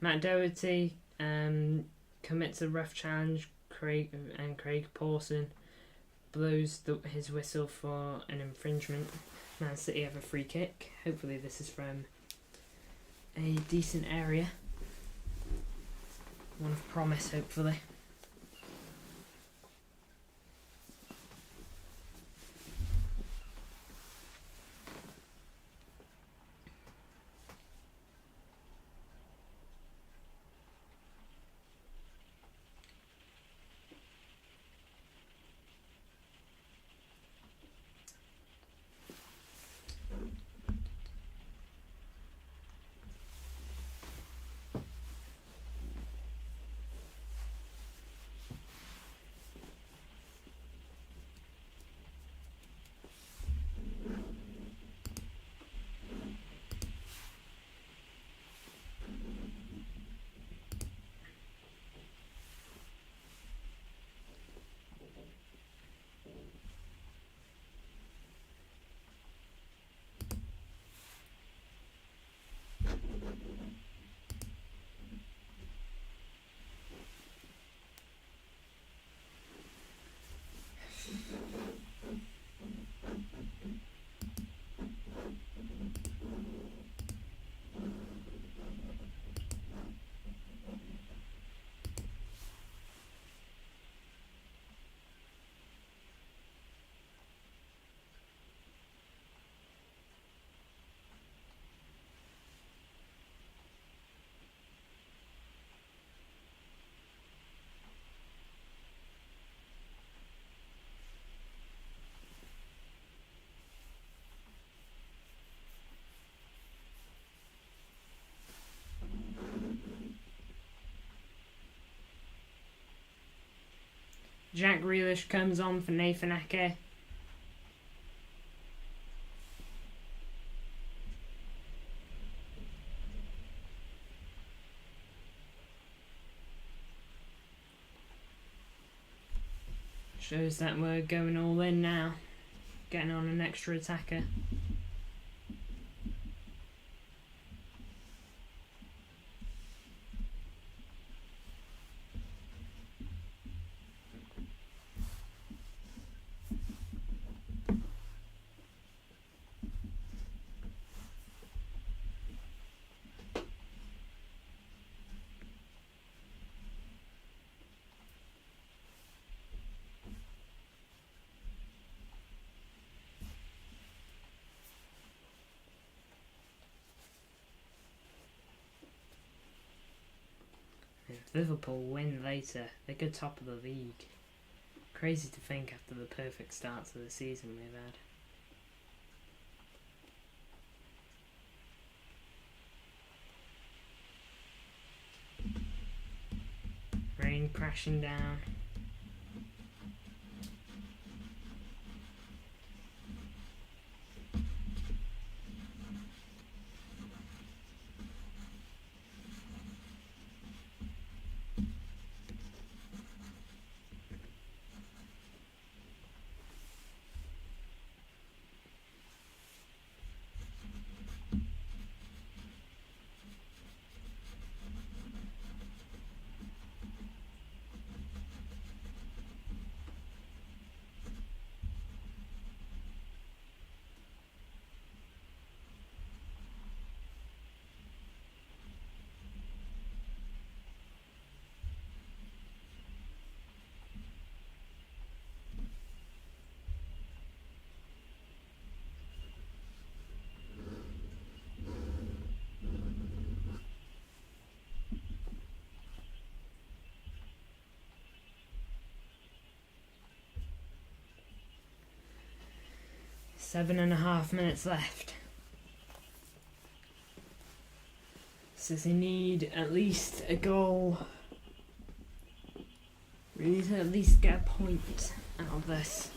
Matt Doherty commits a rough challenge. Craig Pawson blows his whistle for an infringement. Man City have a free kick. Hopefully this is from a decent area. One of promise, hopefully. Jack Grealish comes on for Nathan Ake. Shows that we're going all in now. Getting on an extra attacker. Liverpool win later. They're good top of the league. Crazy to think after the perfect start to the season we've had. Rain crashing down. Seven and a half minutes left. So they need at least a goal. We need to at least get a point out of this.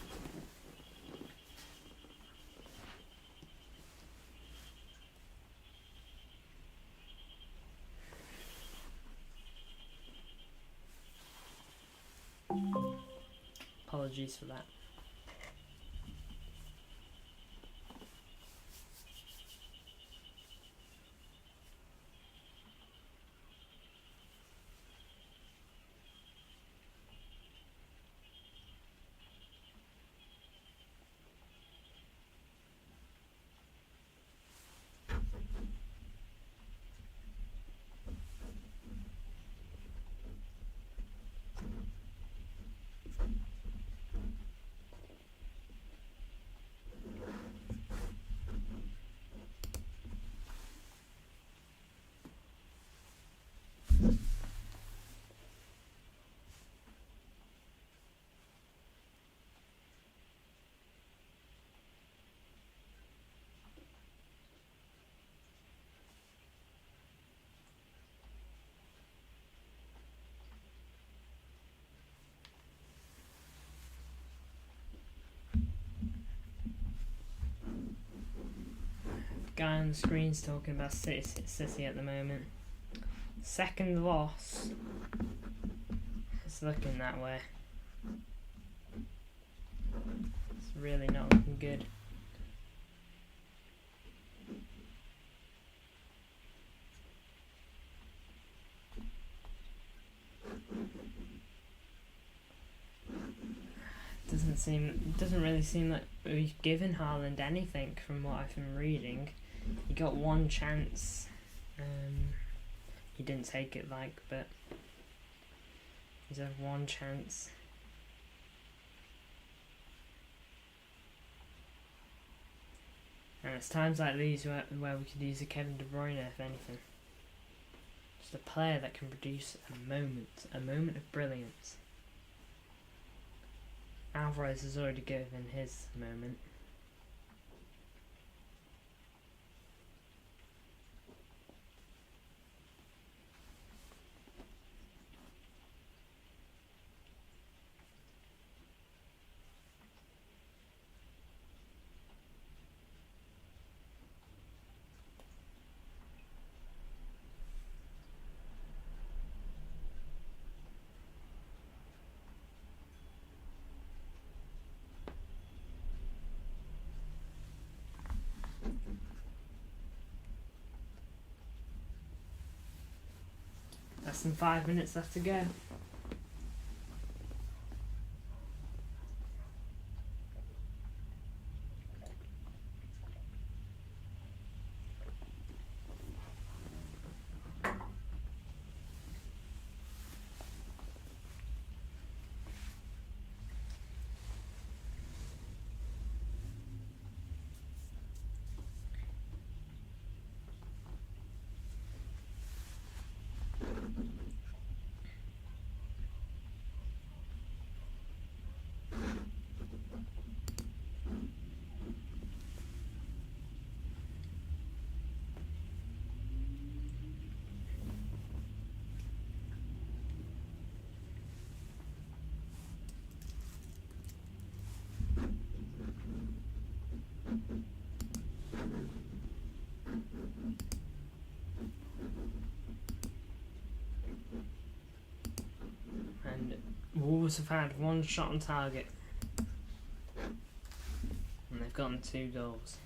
Apologies for that. Guy on the screen's talking about City at the moment. Second loss. It's looking that way. It's really not looking good. Doesn't really seem like we've given Haaland anything from what I've been reading. He got one chance. He didn't take it, but he's had one chance. And it's times like these where we could use a Kevin De Bruyne, if anything. Just a player that can produce a moment of brilliance. Alvarez has already given his moment. Less than 5 minutes left to go. And Wolves have had one shot on target. And they've gotten 2 goals.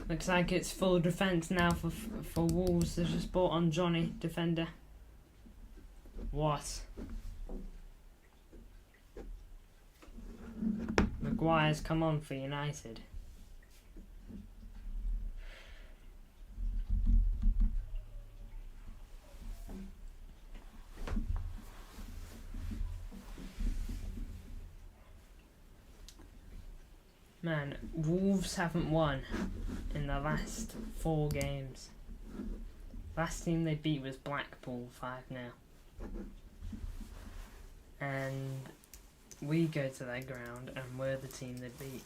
Looks like it's full defence now for Wolves. They've just brought on Johnny, defender. What? Maguire's come on for United. Man, Wolves haven't won in the last 4 games. Last team they beat was Blackpool 5-0. And we go to their ground and we're the team they beat.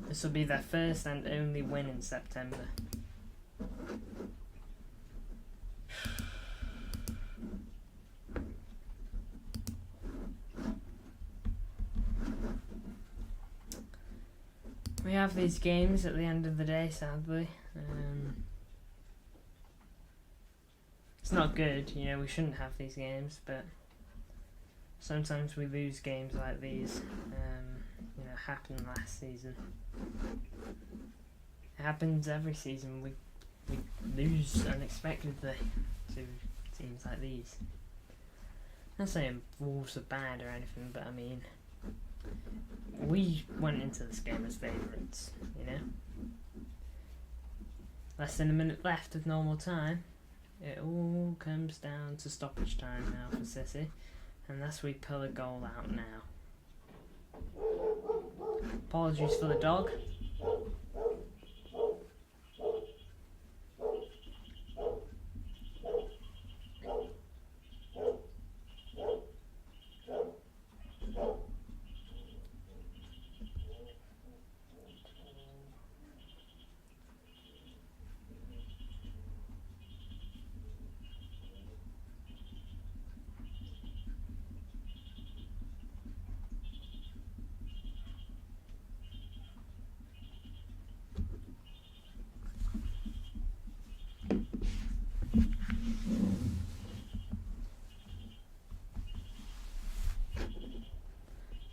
This will be their first and only win in September. We have these games at the end of the day, sadly. It's not good, you know, we shouldn't have these games, but sometimes we lose games like these. You know, happened last season. It happens every season. We lose unexpectedly to teams like these. I'm not saying Wolves are bad or anything, but I mean, we went into this game as favourites, you know. Less than a minute left of normal time. It all comes down to stoppage time now for City, unless we pull a goal out now. Apologies for the dog.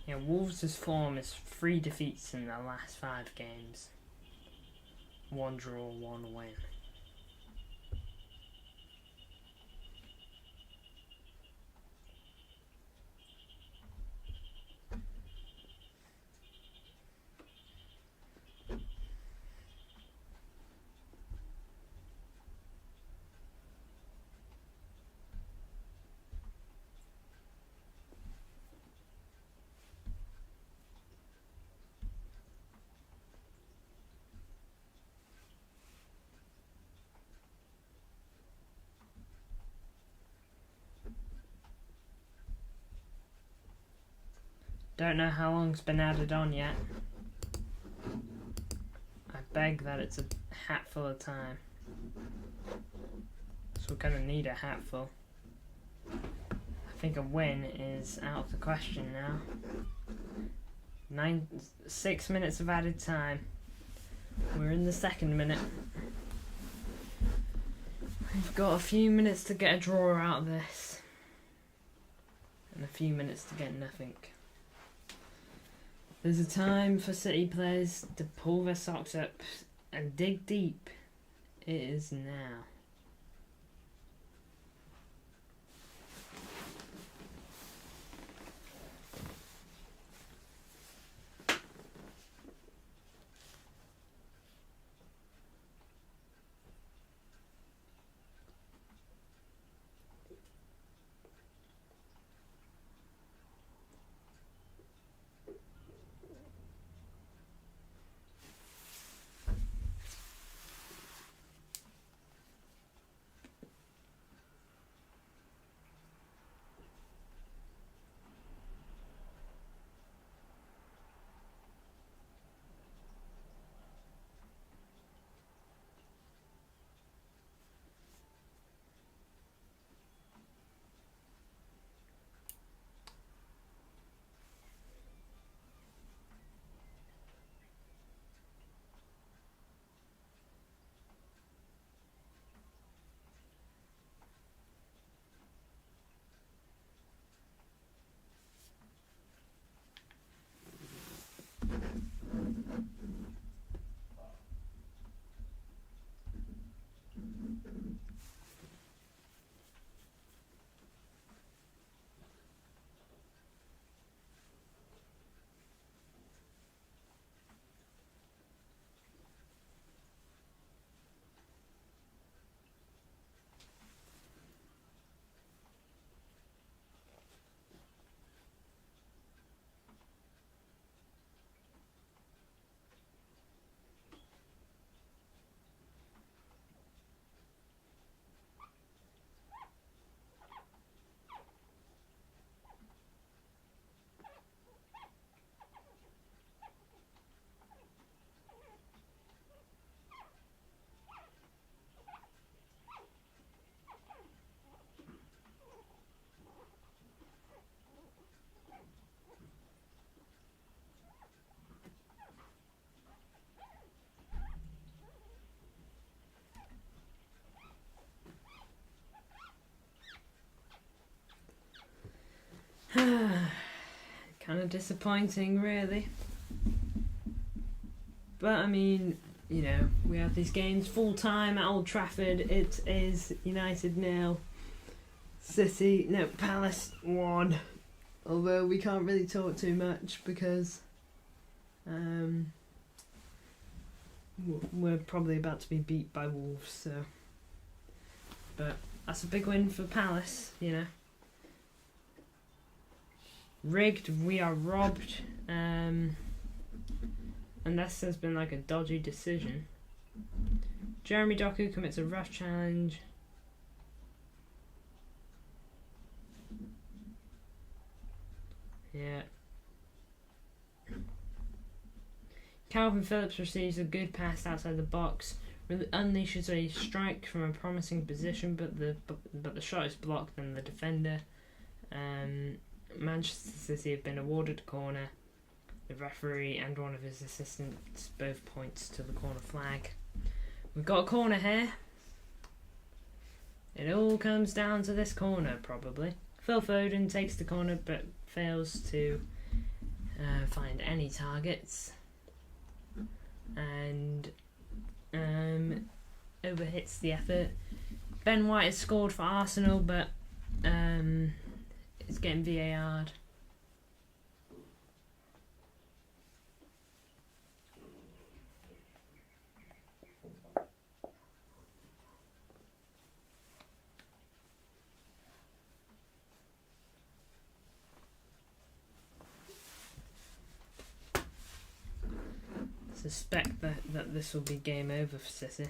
Yeah, Wolves' form is 3 defeats in their last 5 games. 1 draw, 1 win. Don't know how long's been added on yet. I beg that it's a hatful of time. So we're gonna need a hatful. I think a win is out of the question now. 6 minutes of added time. We're in the 2nd minute. We've got a few minutes to get a draw out of this. And a few minutes to get nothing. There's a time for City players to pull their socks up and dig deep. It is now. disappointing, really. But I mean, you know, we have these games full time at Old Trafford. It is United 0, Palace 1. Although we can't really talk too much because we're probably about to be beat by Wolves. So, but that's a big win for Palace, you know. Rigged, we are robbed. Unless there's been like a dodgy decision. Jeremy Doku commits a rough challenge. Yeah. Calvin Phillips receives a good pass outside the box. Unleashes a strike from a promising position, but the shot is blocked and the defender. Manchester City have been awarded a corner. The referee and one of his assistants both points to the corner flag. We've got a corner here. It all comes down to this corner, probably. Phil Foden takes the corner but fails to find any targets. And overhits the effort. Ben White has scored for Arsenal, but it's getting VAR'd. Suspect that this will be game over for City.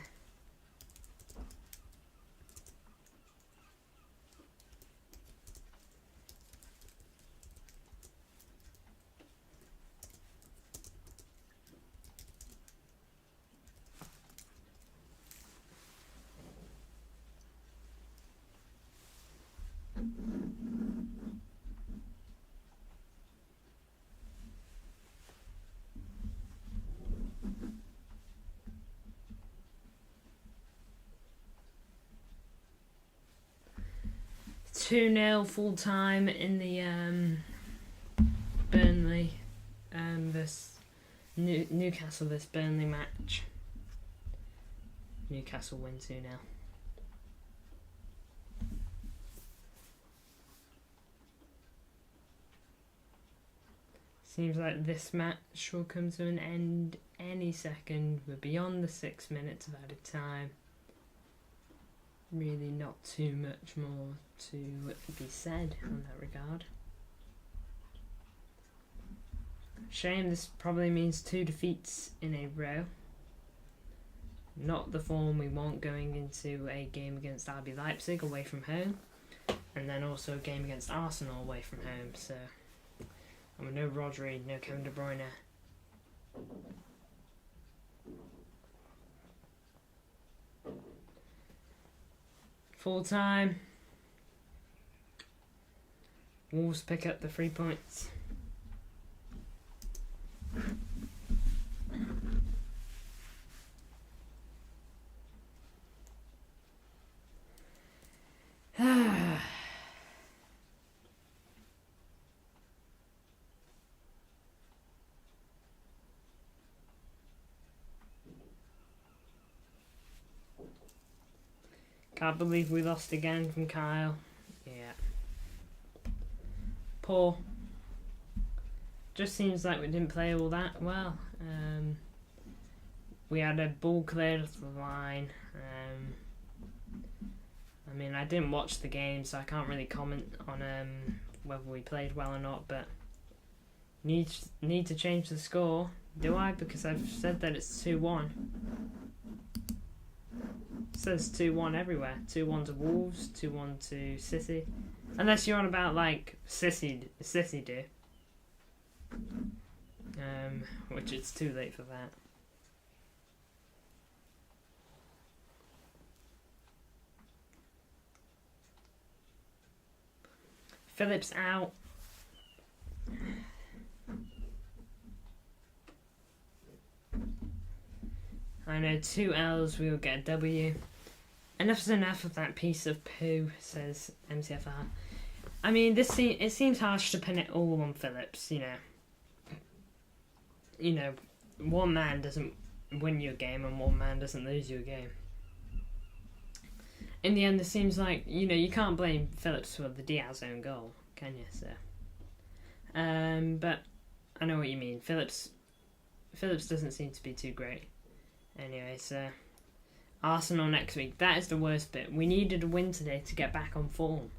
Two 2-0 full time in the Burnley versus Newcastle this Burnley match. Newcastle win 2-0. Seems like this match will come to an end any second. We're beyond the 6 minutes of added time. Really not too much more to be said on that regard. Shame this probably means 2 defeats in a row. Not the form we want going into a game against RB Leipzig away from home, and then also a game against Arsenal away from home. So, and with no Rodri, no Kevin De Bruyne. Full time. Wolves pick up the 3 points. Can't believe we lost again from Kyle. Yeah. Poor. Just seems like we didn't play all that well. We had a ball cleared off the line. I mean, I didn't watch the game, so I can't really comment on whether we played well or not, but need to change the score. Do I? Because I've said that it's 2-1. It says 2-1 everywhere. 2-1 to Wolves, 2-1 to City. Unless you're on about like City do. Which it's too late for that. Phillips out. I know 2 L's, we will get a W. Enough's enough of that piece of poo, says MCFR. I mean, it seems harsh to pin it all on Phillips. One man doesn't win your game and one man doesn't lose your game. In the end, it seems like you can't blame Phillips for the Diaz own goal, can you? So, but I know what you mean. Phillips doesn't seem to be too great. Anyway, so Arsenal next week. That is the worst bit. We needed a win today to get back on form.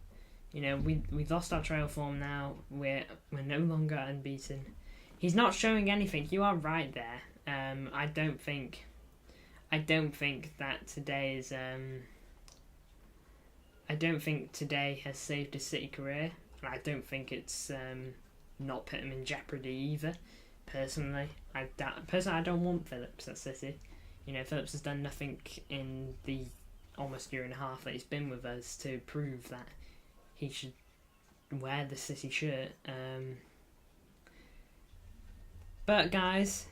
We've lost our trail form now. We're no longer unbeaten. He's not showing anything. You are right there. I don't think that today's I don't think today has saved his City career. And I don't think it's not put him in jeopardy either. Personally, I don't want Phillips at City. Phillips has done nothing in the almost year and a half that he's been with us to prove that he should wear the City shirt. But guys,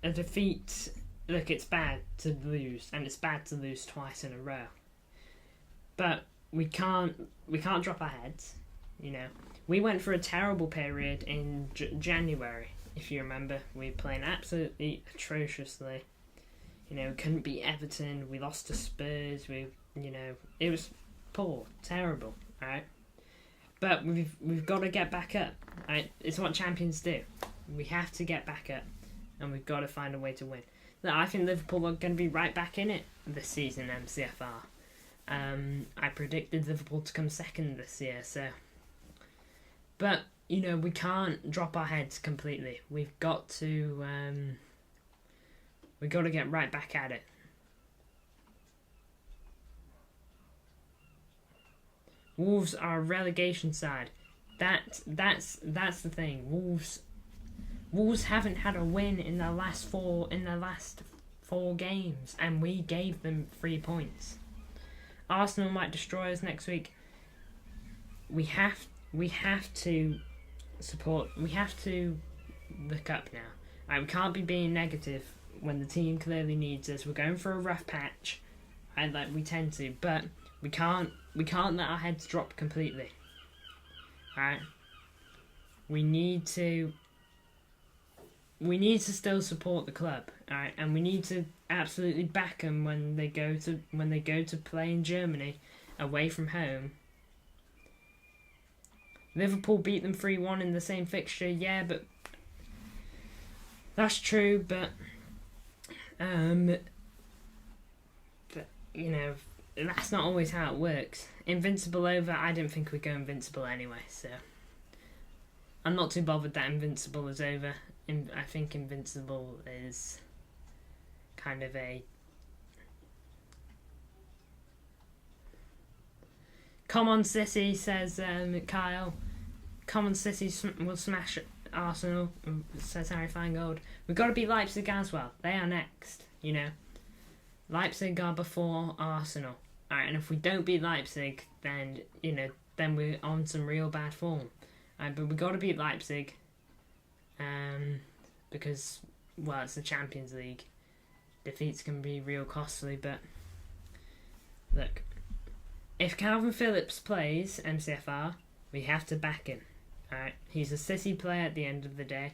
a defeat. Look, it's bad to lose, and it's bad to lose twice in a row. But we can't drop our heads. We went for a terrible period in January. If you remember, we were playing absolutely atrociously. Couldn't beat Everton. We lost to Spurs. It was poor, terrible. Right, but we've got to get back up. Right, it's what champions do. We have to get back up, and we've got to find a way to win. Look, I think Liverpool are going to be right back in it this season. MCFR. I predicted Liverpool to come second this year. So, but we can't drop our heads completely. We've got to get right back at it. Wolves are a relegation side. That's the thing. Wolves haven't had a win in their last four games, and we gave them 3 points. Arsenal might destroy us next week. We have to support. We have to look up now. We can't be being negative when the team clearly needs us. We're going for a rough patch, and we tend to, but we can't let our heads drop completely. Alright? We need to still support the club, alright? And we need to absolutely back them when they go to play in Germany away from home. Liverpool beat them 3-1 in the same fixture, yeah, but that's true, but that's not always how it works. Invincible over, I don't think we go invincible anyway, so I'm not too bothered that Invincible is over. I think Invincible is kind of a come on City, says Kyle. Come on City will smash Arsenal, says Harry Feingold. We've got to beat Leipzig as well. They are next, Leipzig are before Arsenal. Alright, and if we don't beat Leipzig, then we're on some real bad form. But we've got to beat Leipzig. Because, well, it's the Champions League. Defeats can be real costly, but look, if Calvin Phillips plays MCFR, we have to back him. Alright, he's a City player at the end of the day.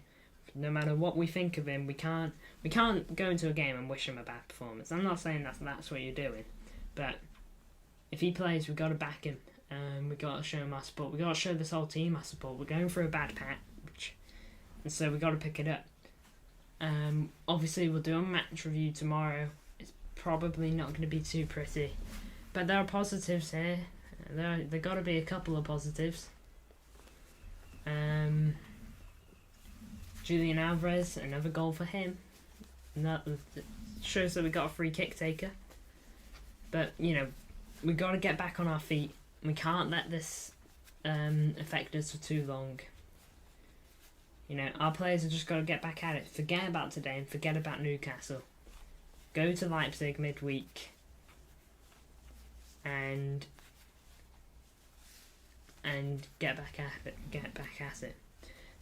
No matter what we think of him, we can't go into a game and wish him a bad performance. I'm not saying that's what you're doing, but if he plays, we've got to back him. We've got to show him our support. We've got to show this whole team our support. We're going through a bad patch, and so we've got to pick it up. Obviously, we'll do a match review tomorrow. It's probably not going to be too pretty, but there are positives here. There got to be a couple of positives. Julian Alvarez, another goal for him. And that shows that we got a free kick taker. But we got to get back on our feet. We can't let this affect us for too long. Our players have just got to get back at it. Forget about today and forget about Newcastle. Go to Leipzig midweek and get back at it. Get back at it.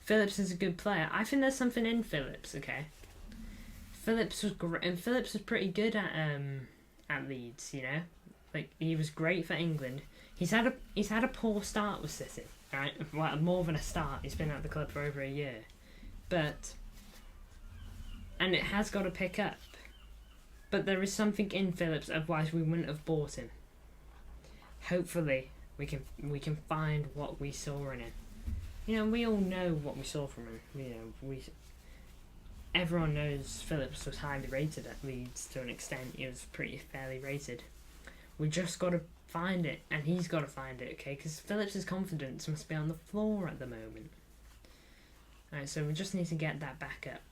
Phillips is a good player. I think there's something in Phillips. Okay, Phillips was great, and Phillips was pretty good at Leeds. Like, he was great for England. He's had a poor start with City, right? Well, more than a start. He's been at the club for over a year, and it has got to pick up. But there is something in Phillips, otherwise we wouldn't have bought him. Hopefully, we can find what we saw in him. You know, we all know what we saw from him. You know, everyone knows Phillips was highly rated at Leeds to an extent. He was pretty fairly rated. We just got to find it, and he's got to find it, okay? Because Phillips' confidence must be on the floor at the moment. Alright, so we just need to get that back up.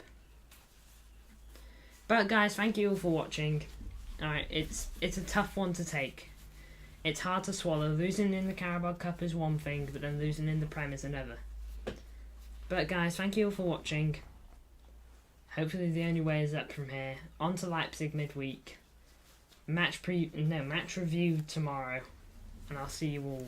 But guys, thank you all for watching. Alright, it's a tough one to take. It's hard to swallow. Losing in the Carabao Cup is one thing, but then losing in the Prem is another. But guys, thank you all for watching. Hopefully the only way is up from here. On to Leipzig midweek. Match review tomorrow. And I'll see you all